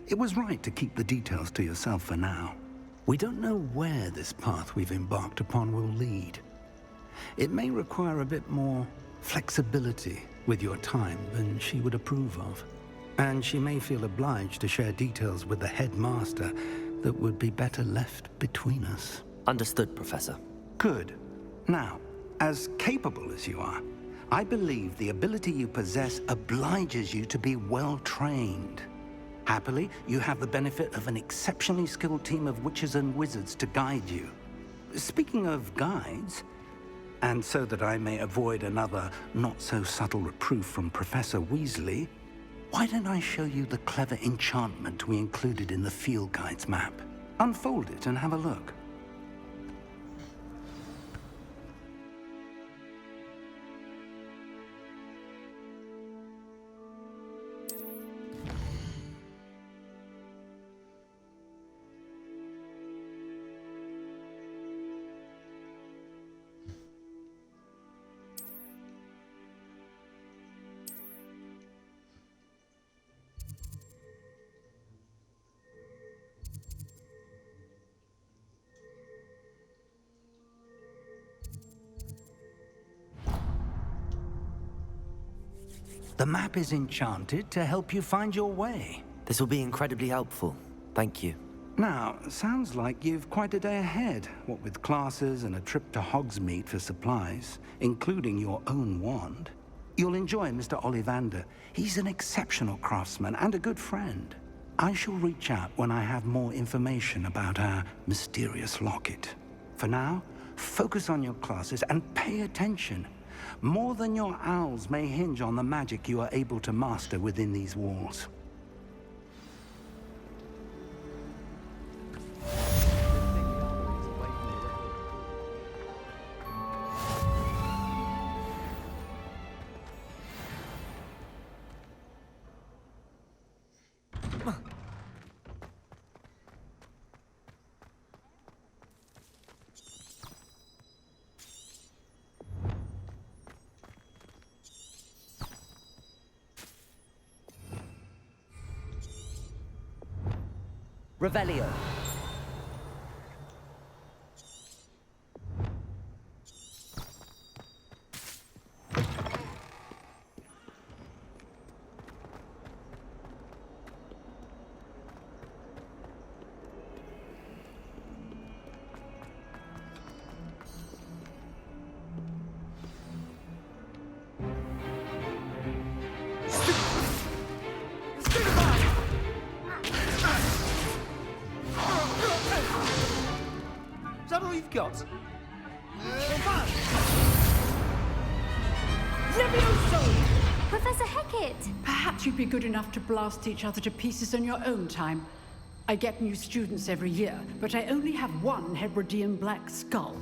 It was right to keep the details to yourself for now. We don't know where this path we've embarked upon will lead. It may require a bit more flexibility with your time than she would approve of. And she may feel obliged to share details with the headmaster that would be better left between us. Understood, Professor. Good. Now, as capable as you are, I believe the ability you possess obliges you to be well trained. Happily, you have the benefit of an exceptionally skilled team of witches and wizards to guide you. Speaking of guides, and so that I may avoid another not-so-subtle reproof from Professor Weasley, why don't I show you the clever enchantment we included in the field guide's map? Unfold it and have a look. The map is enchanted to help you find your way. This will be incredibly helpful. Thank you. Now, sounds like you've quite a day ahead, what with classes and a trip to Hogsmeade for supplies, including your own wand. You'll enjoy Mr. Ollivander. He's an exceptional craftsman and a good friend. I shall reach out when I have more information about our mysterious locket. For now, focus on your classes and pay attention. More than your owls may hinge on the magic you are able to master within these walls. Revelio. Is that all you've got? Levioso! Professor Hecat! Perhaps you'd be good enough to blast each other to pieces on your own time. I get new students every year, but I only have one Hebridean black skull.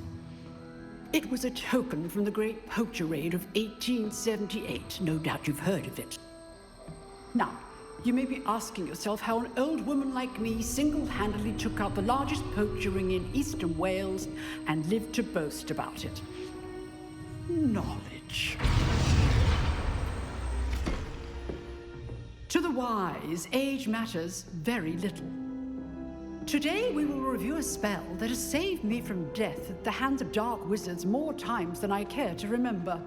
It was a token from the Great Poacher Raid of 1878. No doubt you've heard of it. Now, you may be asking yourself how an old woman like me single-handedly took out the largest poacher ring in eastern Wales and lived to boast about it. Knowledge. To the wise, age matters very little. Today we will review a spell that has saved me from death at the hands of dark wizards more times than I care to remember.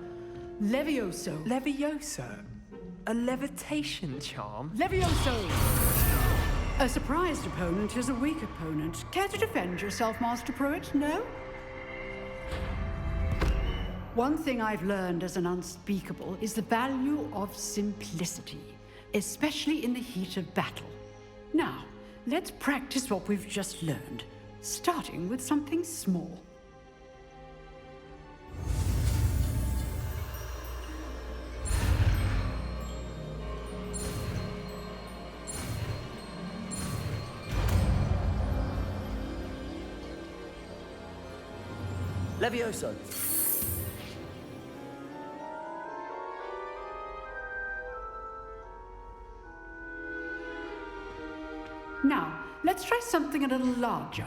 Levioso. Levioso? A levitation charm? Levioso! A surprised opponent is a weak opponent. Care to defend yourself, Master Pruitt? No? One thing I've learned as an unspeakable is the value of simplicity, especially in the heat of battle. Now, let's practice what we've just learned, starting with something small. Levioso! Now, let's try something a little larger.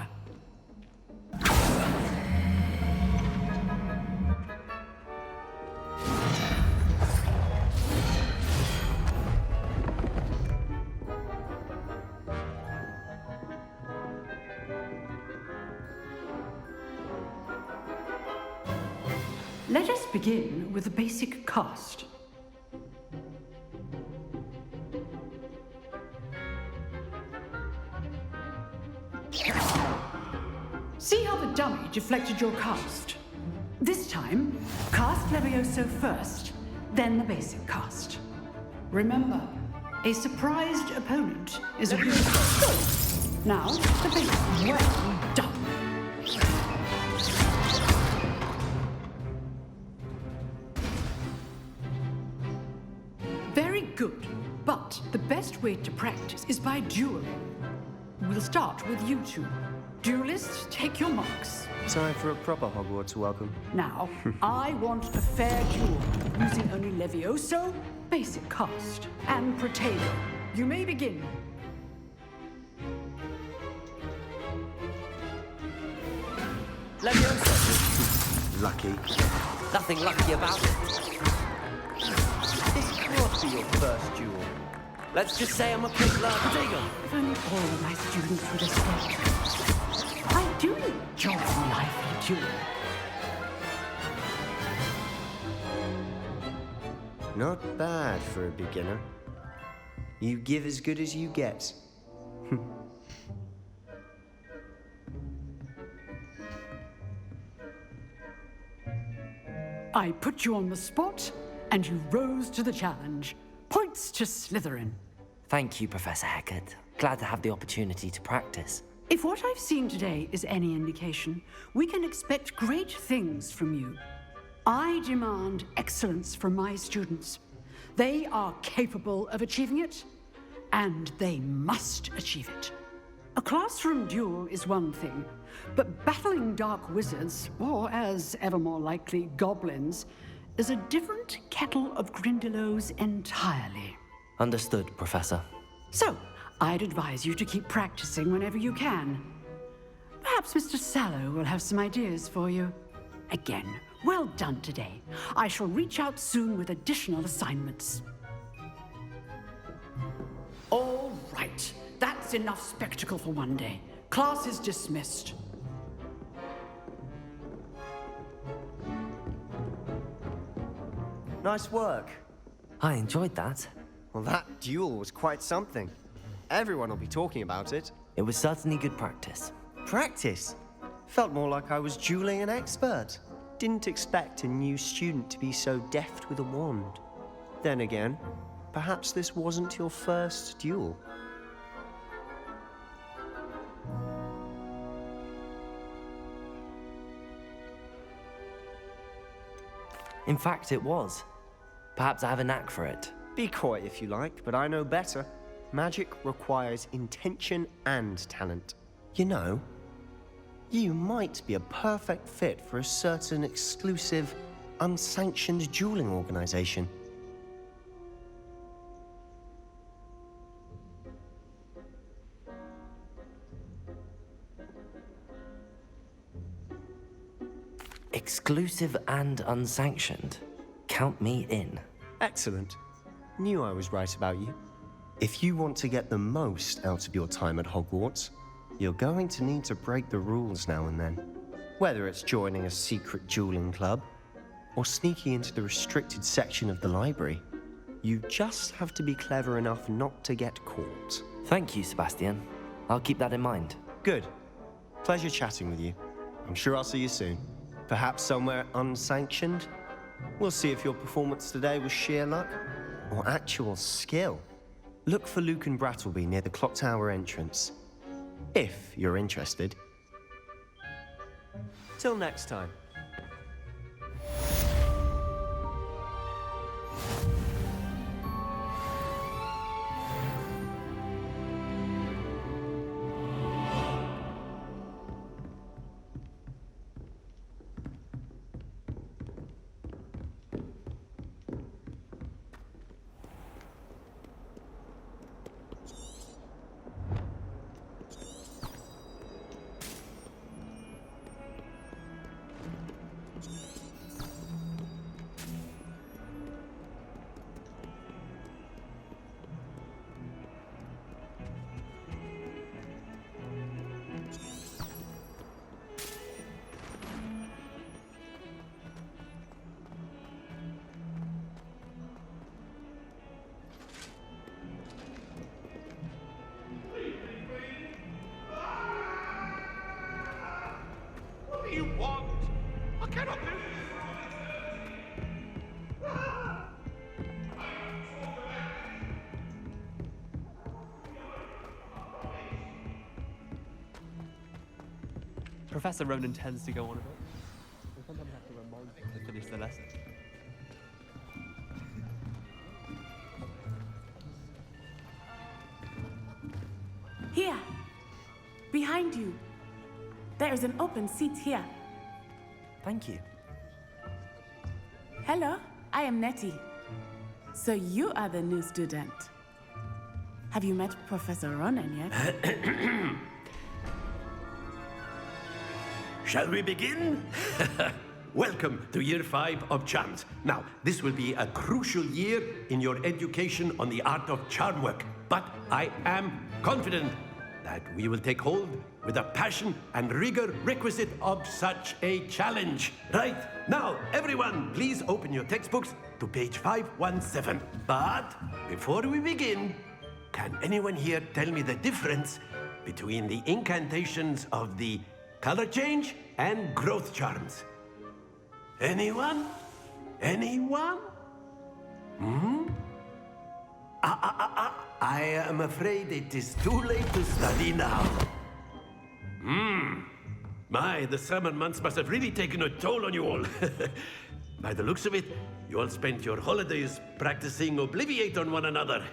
Let us begin with a basic cast. See how the dummy deflected your cast? This time, cast Levioso first, then the basic cast. Remember, a surprised opponent is a good. Now, the basic. Well done. Very good, but the best way to practice is by dueling. We'll start with you two. Duelists, take your marks. Time for a proper Hogwarts welcome. Now, I want a fair duel, using only Levioso, basic cast, and Protego. You may begin. Levioso! Lucky. Nothing lucky about it. This can't be your first duel. Let's just say I'm a quick learner. Protego! If only all of my students would escape. I do enjoy a lively duel. Not bad for a beginner. You give as good as you get. I put you on the spot, and you rose to the challenge. Points to Slytherin. Thank you, Professor Hecat. Glad to have the opportunity to practice. If what I've seen today is any indication, we can expect great things from you. I demand excellence from my students. They are capable of achieving it, and they must achieve it. A classroom duel is one thing, but battling dark wizards, or as ever more likely, goblins, is a different kettle of Grindylows entirely. Understood, Professor. So, I'd advise you to keep practicing whenever you can. Perhaps Mr. Sallow will have some ideas for you. Again, well done today. I shall reach out soon with additional assignments. All right, that's enough spectacle for one day. Class is dismissed. Nice work. I enjoyed that. Well, that duel was quite something. Everyone will be talking about it. It was certainly good practice. Practice? Felt more like I was dueling an expert. Didn't expect a new student to be so deft with a wand. Then again, perhaps this wasn't your first duel. In fact, it was. Perhaps I have a knack for it. Be coy if you like, but I know better. Magic requires intention and talent. You know, you might be a perfect fit for a certain exclusive, unsanctioned dueling organization. Exclusive and unsanctioned. Count me in. Excellent. Knew I was right about you. If you want to get the most out of your time at Hogwarts, you're going to need to break the rules now and then. Whether it's joining a secret dueling club, or sneaking into the restricted section of the library, you just have to be clever enough not to get caught. Thank you, Sebastian. I'll keep that in mind. Good. Pleasure chatting with you. I'm sure I'll see you soon. Perhaps somewhere unsanctioned? We'll see if your performance today was sheer luck or actual skill. Look for Luke and Brattleby near the clock tower entrance, if you're interested. Till next time. do you want? I cannot do Professor Ronan tends to go on a bit. I sometimes have to remind him to finish the lesson. Here! Behind you! There is an open seat here. Thank you. Hello, I am Nettie. So you are the new student. Have you met Professor Ronan yet? Shall we begin? Welcome to Year 5 of Charms. Now, this will be a crucial year in your education on the art of charm work. But I am confident that we will take hold with the passion and rigor requisite of such a challenge. Right, now, everyone, please open your textbooks to page 517. But before we begin, can anyone here tell me the difference between the incantations of the color change and growth charms? Anyone? Anyone? I am afraid it is too late to study now. My, the summer months must have really taken a toll on you all. By the looks of it, you all spent your holidays practicing Obliviate on one another.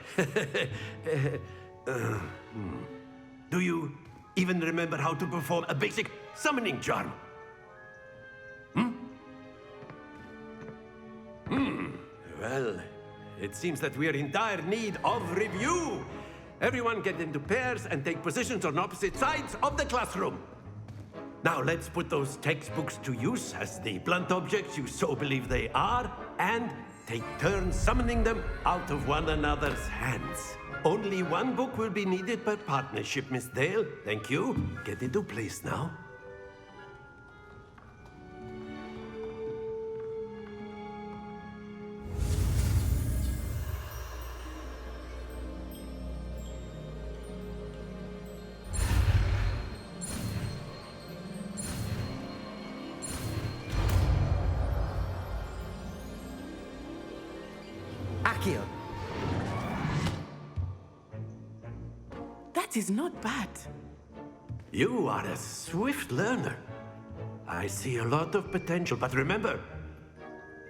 Do you even remember how to perform a basic summoning charm? Well, it seems that we are in dire need of review. Everyone get into pairs and take positions on opposite sides of the classroom. Now let's put those textbooks to use as the blunt objects you so believe they are, and take turns summoning them out of one another's hands. Only one book will be needed per partnership, Miss Dale. Thank you. Get into place now. Accio. That is not bad. You are a swift learner. I see a lot of potential, but remember,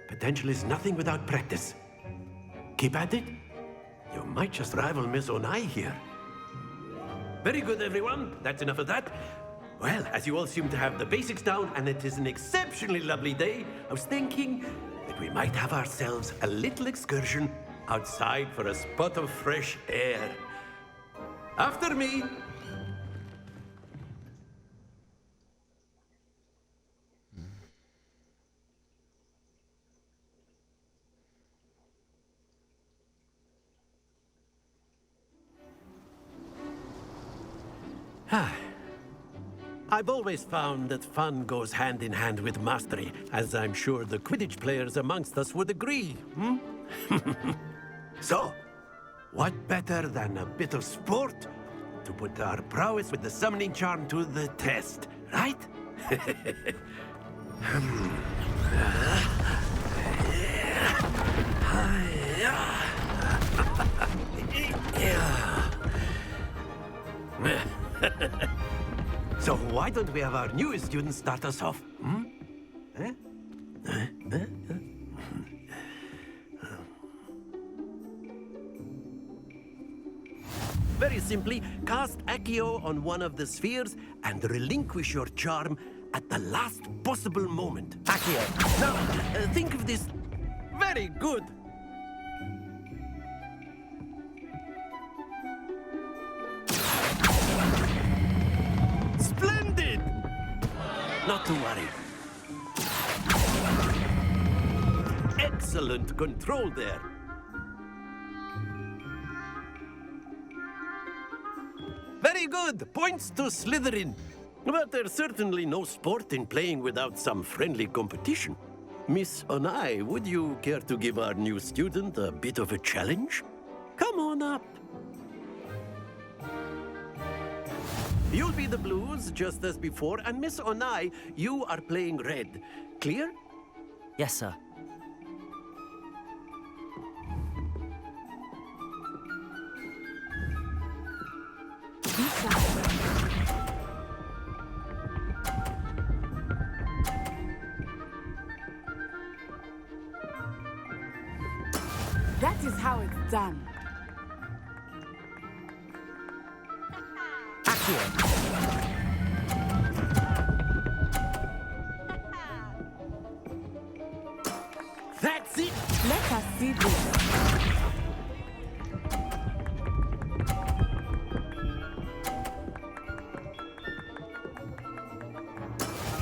potential is nothing without practice. Keep at it. You might just rival Miss Onai here. Very good, everyone. That's enough of that. Well, as you all seem to have the basics down, and it is an exceptionally lovely day, I was thinking that we might have ourselves a little excursion outside for a spot of fresh air. After me. I've always found that fun goes hand in hand with mastery, as I'm sure the Quidditch players amongst us would agree. So, what better than a bit of sport to put our prowess with the summoning charm to the test, right? So why don't we have our newest student start us off? Very simply, cast Accio on one of the spheres and relinquish your charm at the last possible moment. Accio. Now, think of this. Very good. Splendid! Not to worry. Excellent control there. Very good. Points to Slytherin. But there's certainly no sport in playing without some friendly competition. Miss Onai, would you care to give our new student a bit of a challenge? Come on up. You'll be the blues, just as before, and Miss Onai, you are playing red. Clear? Yes, sir. That is how it's done. That's it! Let us see this.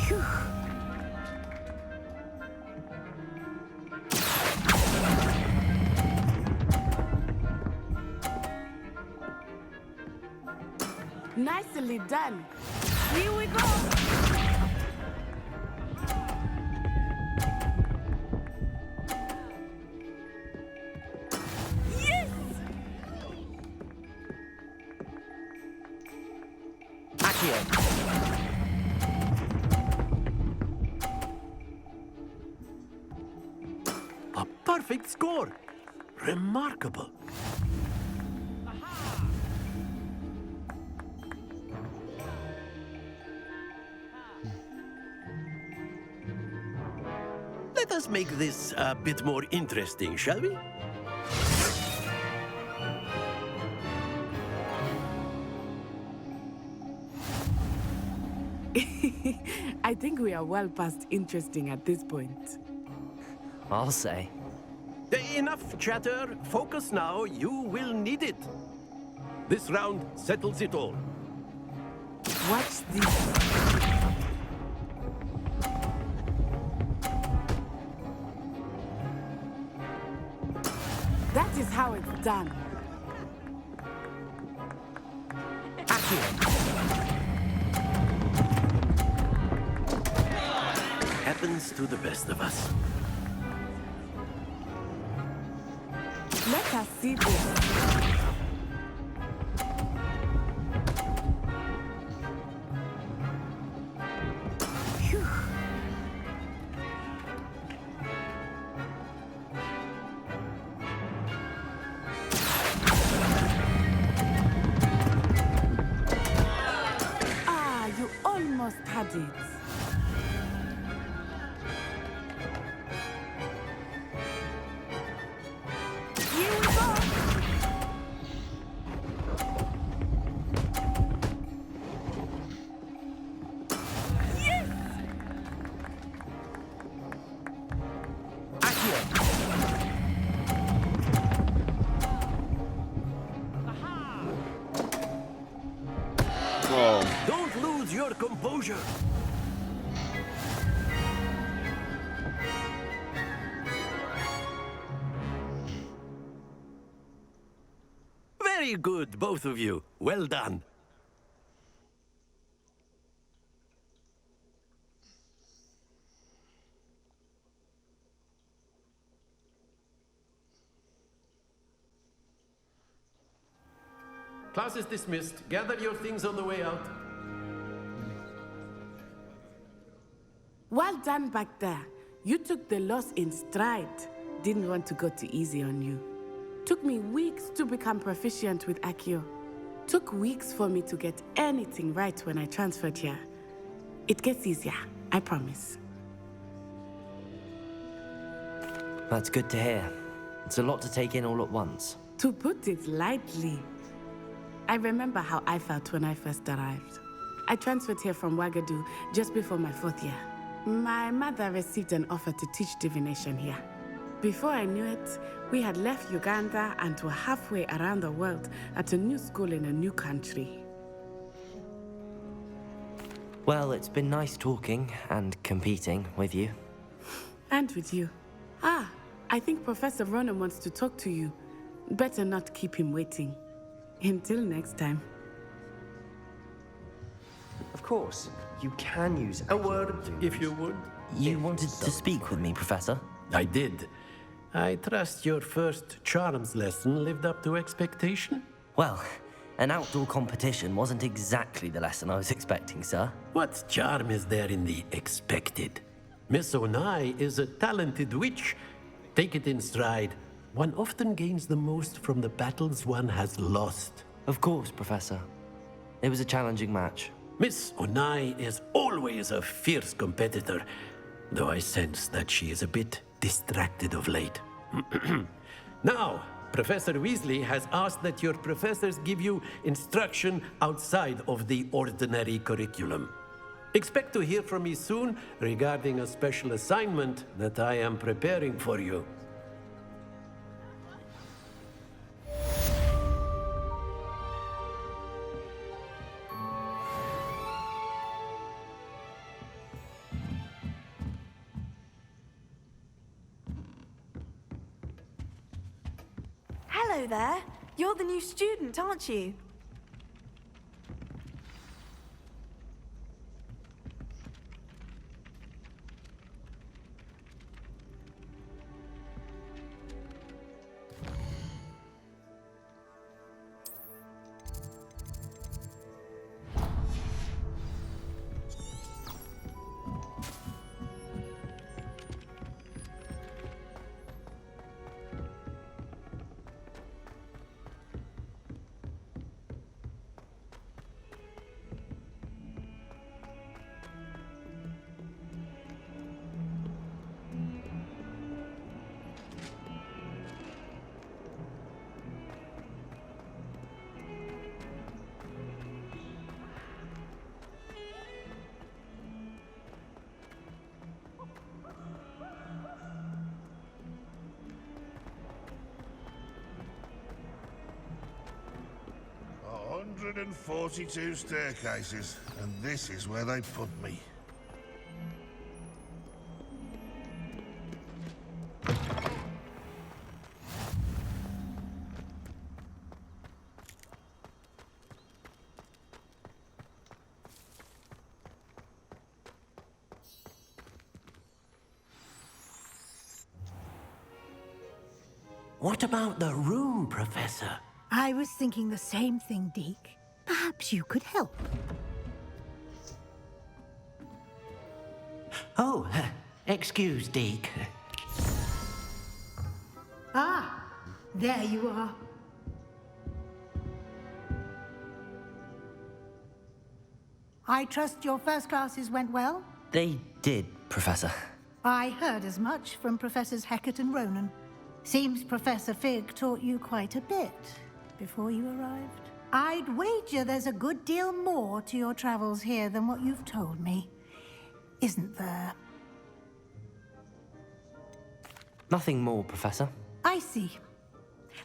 Phew. Nicely done. Here we go. Yes! A perfect score. Remarkable. Let us make this a bit more interesting, shall we? I think we are well past interesting at this point. I'll say. Enough chatter. Focus now. You will need it. This round settles it all. Watch this. That is how it's done. Happens to the best of us. Let us see this. Phew. Ah, you almost had it. Here we go. Yes! Whoa. Don't lose your composure. Very good, both of you. Well done. Class is dismissed. Gather your things on the way out. Well done back there. You took the loss in stride. Didn't want to go too easy on you. Took me weeks to become proficient with Accio. Took weeks for me to get anything right when I transferred here. It gets easier, I promise. That's good to hear. It's a lot to take in all at once. To put it lightly, I remember how I felt when I first arrived. I transferred here from Wagadu just before my 4th year. My mother received an offer to teach divination here. Before I knew it, we had left Uganda and were halfway around the world at a new school in a new country. Well, it's been nice talking and competing with you. And with you. Ah, I think Professor Ronan wants to talk to you. Better not keep him waiting. Until next time. Of course, you can use a word if you would. You wanted to speak with me, Professor? I did. I trust your first charms lesson lived up to expectation? Well, An outdoor competition wasn't exactly the lesson I was expecting, sir. What charm is there in the expected? Miss Onai is a talented witch. Take it in stride. One often gains the most from the battles one has lost. Of course, Professor. It was a challenging match. Miss Onai is always a fierce competitor, though I sense that she is a bit distracted of late. Now, Professor Weasley has asked that your professors give you instruction outside of the ordinary curriculum. Expect to hear from me soon regarding a special assignment that I am preparing for you. Hello there. You're the new student, aren't you? A 142 staircases, and this is where they put me. What about the room, Professor? I was thinking the same thing, Deke. Perhaps you could help. Oh, excuse, Deke. Ah, there you are. I trust your first classes went well? They did, Professor. I heard as much from Professors Hecat and Ronan. Seems Professor Fig taught you quite a bit before you arrived. I'd wager there's a good deal more to your travels here than what you've told me. Isn't there? Nothing more, Professor. I see.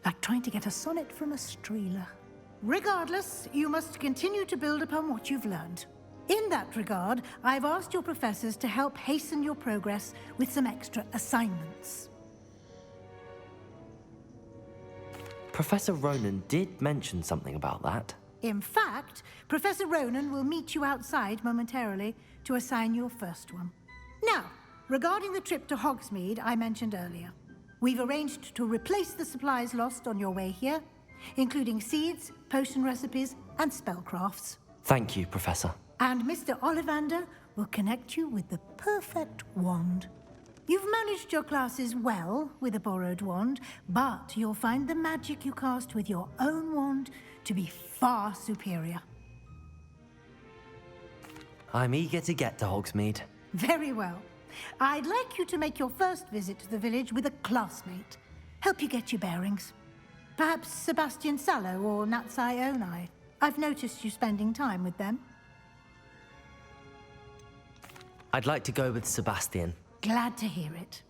Like trying to get a sonnet from a streeler. Regardless, you must continue to build upon what you've learned. In that regard, I've asked your professors to help hasten your progress with some extra assignments. Professor Ronan did mention something about that. In fact, Professor Ronan will meet you outside momentarily to assign your first one. Now, regarding the trip to Hogsmeade I mentioned earlier, we've arranged to replace the supplies lost on your way here, including seeds, potion recipes, and spellcrafts. Thank you, Professor. And Mr. Ollivander will connect you with the perfect wand. You've managed your classes well with a borrowed wand, but you'll find the magic you cast with your own wand to be far superior. I'm eager to get to Hogsmeade. Very well. I'd like you to make your first visit to the village with a classmate. Help you get your bearings. Perhaps Sebastian Sallow or Natsai Onai. I've noticed you spending time with them. I'd like to go with Sebastian. Glad to hear it.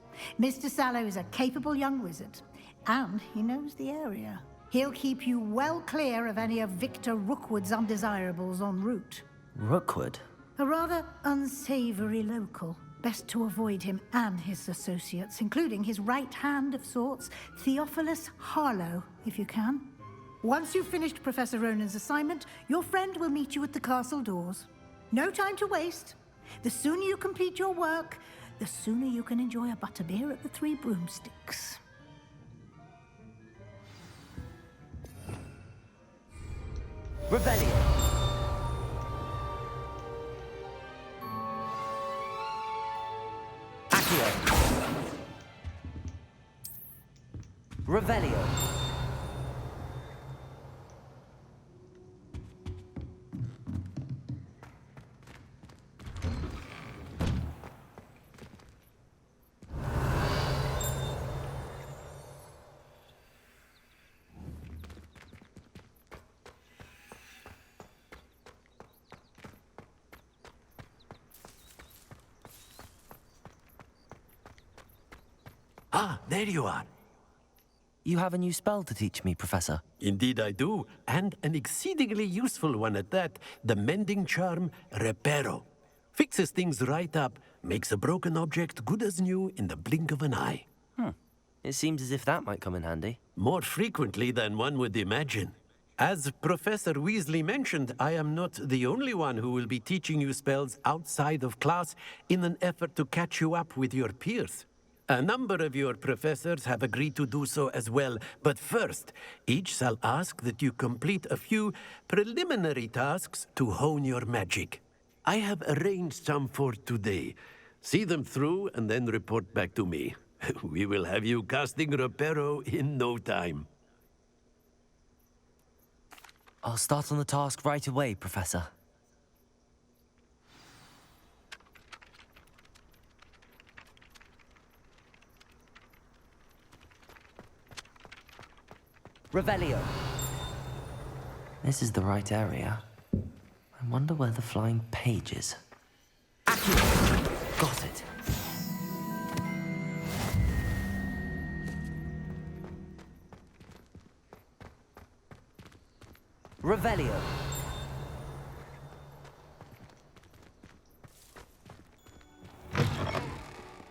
Mr. Sallow is a capable young wizard, and he knows the area. He'll keep you well clear of any of Victor Rookwood's undesirables en route. Rookwood? A rather unsavory local. Best to avoid him and his associates, including his right hand of sorts, Theophilus Harlow, if you can. Once you've finished Professor Ronan's assignment, your friend will meet you at the castle doors. No time to waste. The sooner you complete your work, the sooner you can enjoy a butterbeer at the Three Broomsticks. Revelio. Accio. Revelio. Ah, there you are. You have a new spell to teach me, Professor. Indeed I do, and an exceedingly useful one at that. The mending charm, Reparo. Fixes things right up, makes a broken object good as new in the blink of an eye. It seems as if that might come in handy. More frequently than one would imagine. As Professor Weasley mentioned, I am not the only one who will be teaching you spells outside of class in an effort to catch you up with your peers. A number of your professors have agreed to do so as well, but first, each shall ask that you complete a few preliminary tasks to hone your magic. I have arranged some for today. See them through and then report back to me. We will have you casting Reparo in no time. I'll start on the task right away, Professor. Revelio. This is the right area. I wonder where the flying page is. Accio. Got it. Revelio.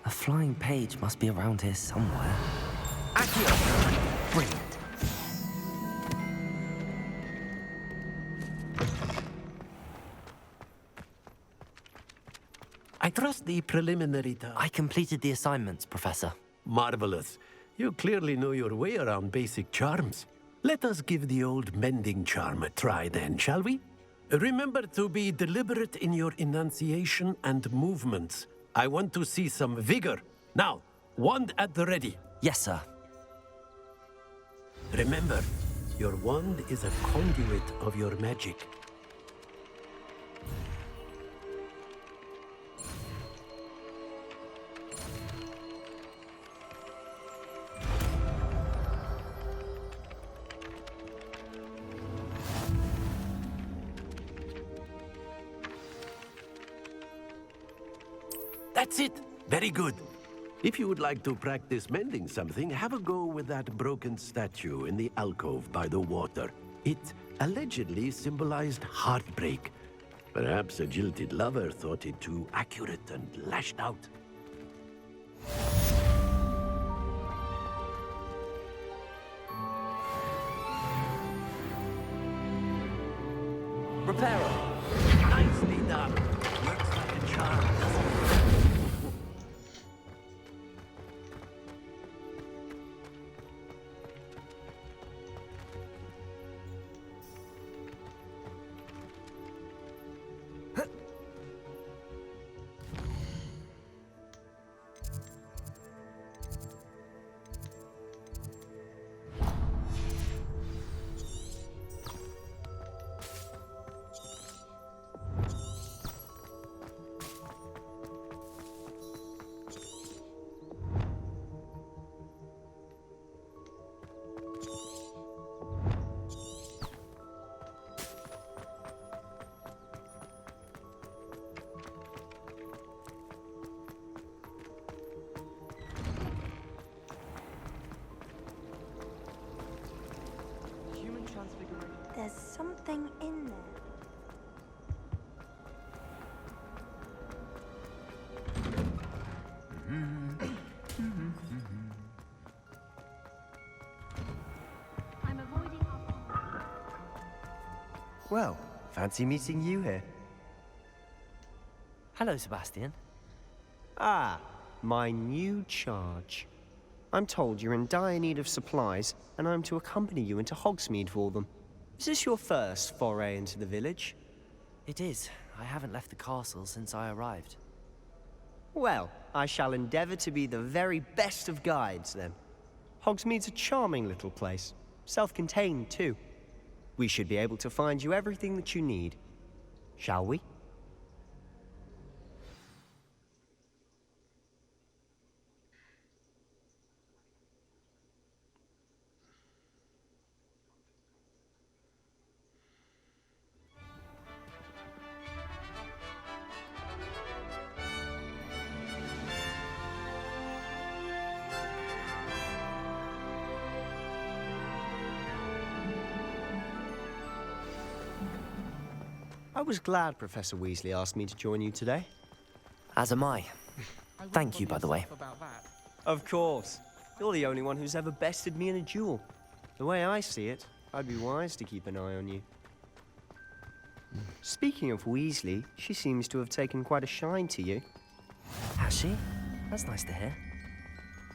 A flying page must be around here somewhere. Accio. Brilliant. I trust the preliminary task. I completed the assignments, Professor. Marvelous. You clearly know your way around basic charms. Let us give the old mending charm a try then, shall we? Remember to be deliberate in your enunciation and movements. I want to see some vigor. Now, wand at the ready. Yes, sir. Remember, your wand is a conduit of your magic. That's it! Very good. If you would like to practice mending something, have a go with that broken statue in the alcove by the water. It allegedly symbolized heartbreak. Perhaps a jilted lover thought it too accurate and lashed out. Reparo. Nicely done. Works like a charm, doesn't it? There's something in there. I'm avoiding Well, fancy meeting you here. Hello, Sebastian. Ah, my new charge. I'm told you're in dire need of supplies, and I'm to accompany you into Hogsmeade for them. Is this your first foray into the village? It is. I haven't left the castle since I arrived. Well, I shall endeavor to be the very best of guides, then. Hogsmeade's a charming little place. Self-contained, too. We should be able to find you everything that you need. Shall we? I was glad Professor Weasley asked me to join you today. As am I. Thank you, by the way. Of course. You're the only one who's ever bested me in a duel. The way I see it, I'd be wise to keep an eye on you. Speaking of Weasley, she seems to have taken quite a shine to you. Has she? That's nice to hear.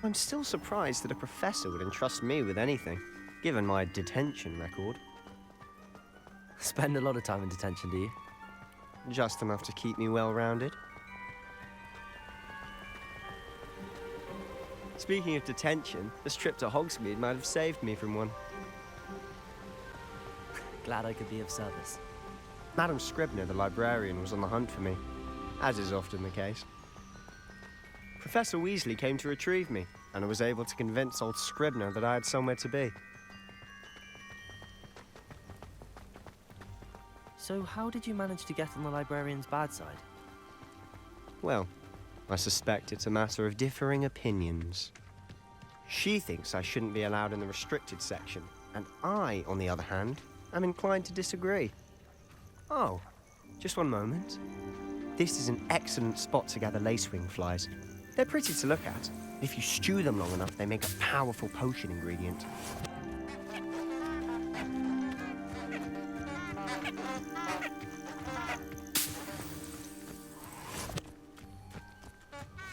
I'm still surprised that a professor would entrust me with anything, given my detention record. Spend a lot of time in detention, do you? Just enough to keep me well-rounded. Speaking of detention, this trip to Hogsmeade might have saved me from one. Glad I could be of service. Madam Scribner, the librarian, was on the hunt for me, as is often the case. Professor Weasley came to retrieve me, and I was able to convince old Scribner that I had somewhere to be. So how did you manage to get on the librarian's bad side? Well, I suspect it's a matter of differing opinions. She thinks I shouldn't be allowed in the restricted section, and I, on the other hand, am inclined to disagree. Oh, just one moment. This is an excellent spot to gather lacewing flies. They're pretty to look at. If you stew them long enough, they make a powerful potion ingredient.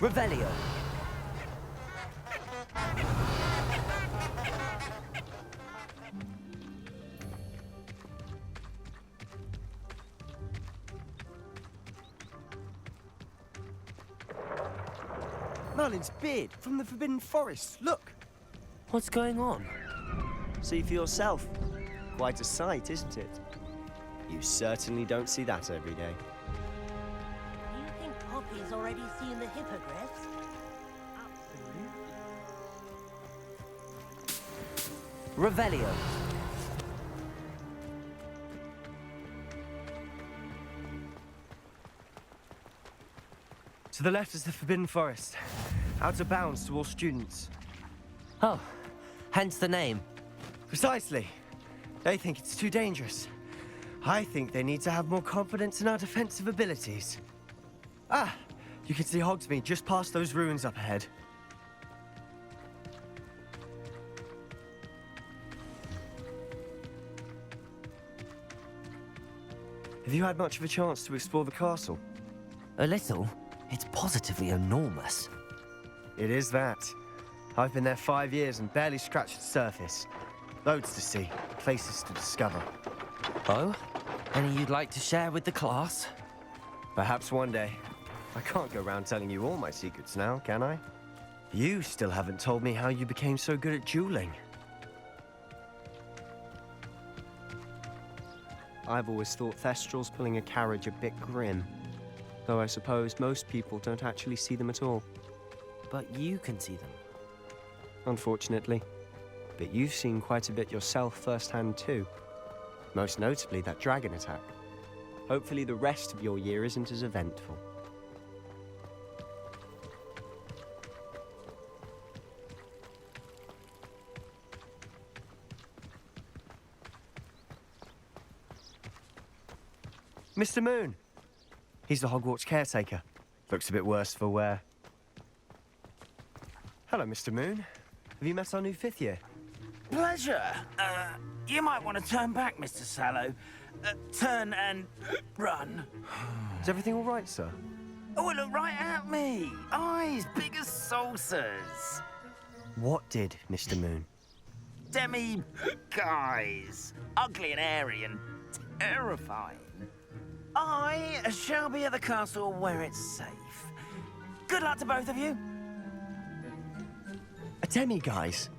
Revelio. Merlin's beard from the Forbidden Forest. Look. What's going on? See for yourself. Quite a sight, isn't it? You certainly don't see that every day. You think Poppy's already seen the hippogriffs? Revelio. To the left is the Forbidden Forest. Out of bounds to all students. Oh, hence the name. Precisely. They think it's too dangerous. I think they need to have more confidence in our defensive abilities. Ah, you can see Hogsmeade just past those ruins up ahead. Have you had much of a chance to explore the castle? A little. It's positively enormous. It is that. I've been there 5 years and barely scratched the surface. Loads to see, places to discover. Oh? Any you'd like to share with the class? Perhaps one day. I can't go around telling you all my secrets now, can I? You still haven't told me how you became so good at dueling. I've always thought Thestrals pulling a carriage a bit grim. Though I suppose most people don't actually see them at all. But you can see them. Unfortunately. But you've seen quite a bit yourself firsthand too. Most notably that dragon attack. Hopefully the rest of your year isn't as eventful. Mr. Moon! He's the Hogwarts caretaker. Looks a bit worse for wear. Hello, Mr. Moon. Have you met our new 5th year? Pleasure. You might want to turn back, Mr. Sallow. Turn and run. Is everything all right, sir? Oh, look right at me. Eyes big as saucers. What did, Mr. Moon? Demi, guys, ugly and airy and terrifying. I shall be at the castle where it's safe. Good luck to both of you. A demi-guise?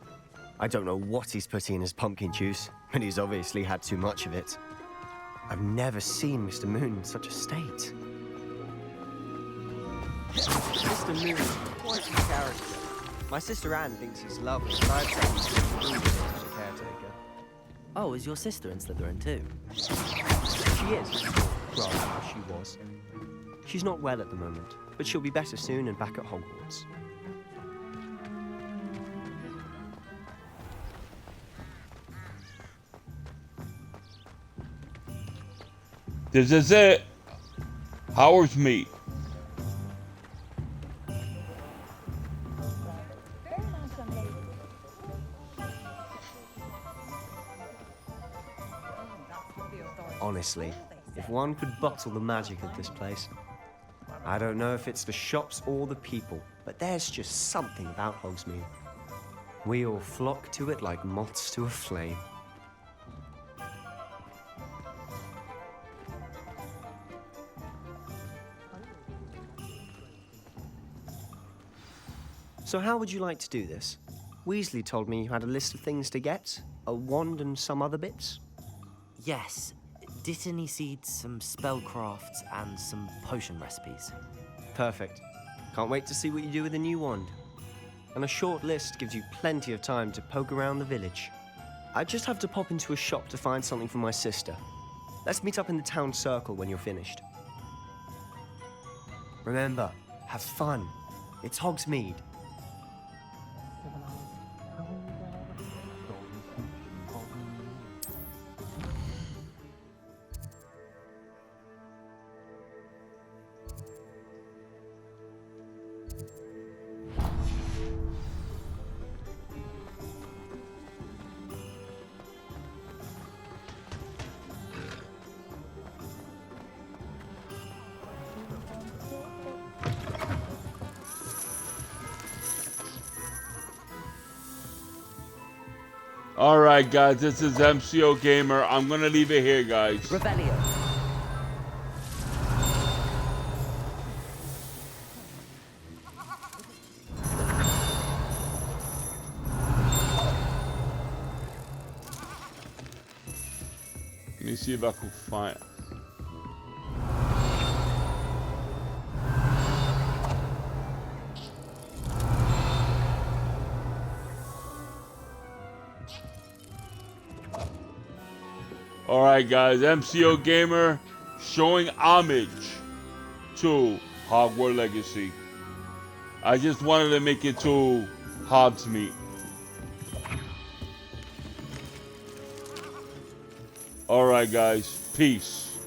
I don't know what he's putting in his pumpkin juice, but he's obviously had too much of it. I've never seen Mr. Moon in such a state. Mr. Moon, quite a character. My sister Anne thinks he's lovely, but I've found he's as a caretaker. Oh, is your sister in Slytherin too? She is. Rather, she was. She's not well at the moment, but she'll be better soon and back at Hogwarts. This is it. Howards meet. Honestly, if one could bottle the magic of this place. I don't know if it's the shops or the people, but there's just something about Hogsmeade. We all flock to it like moths to a flame. So how would you like to do this? Weasley told me you had a list of things to get, a wand and some other bits. Yes. Dittany seeds, some spellcrafts, and some potion recipes. Perfect. Can't wait to see what you do with the new wand. And a short list gives you plenty of time to poke around the village. I just have to pop into a shop to find something for my sister. Let's meet up in the town circle when you're finished. Remember, have fun. It's Hogsmeade. Alright guys, this is MCO Gamer. I'm gonna leave it here, guys. Revelio. Let me see if I can find. Alright guys, MCO Gamer showing homage to Hogwarts Legacy. I just wanted to make it to Hogsmeade. Alright guys, peace.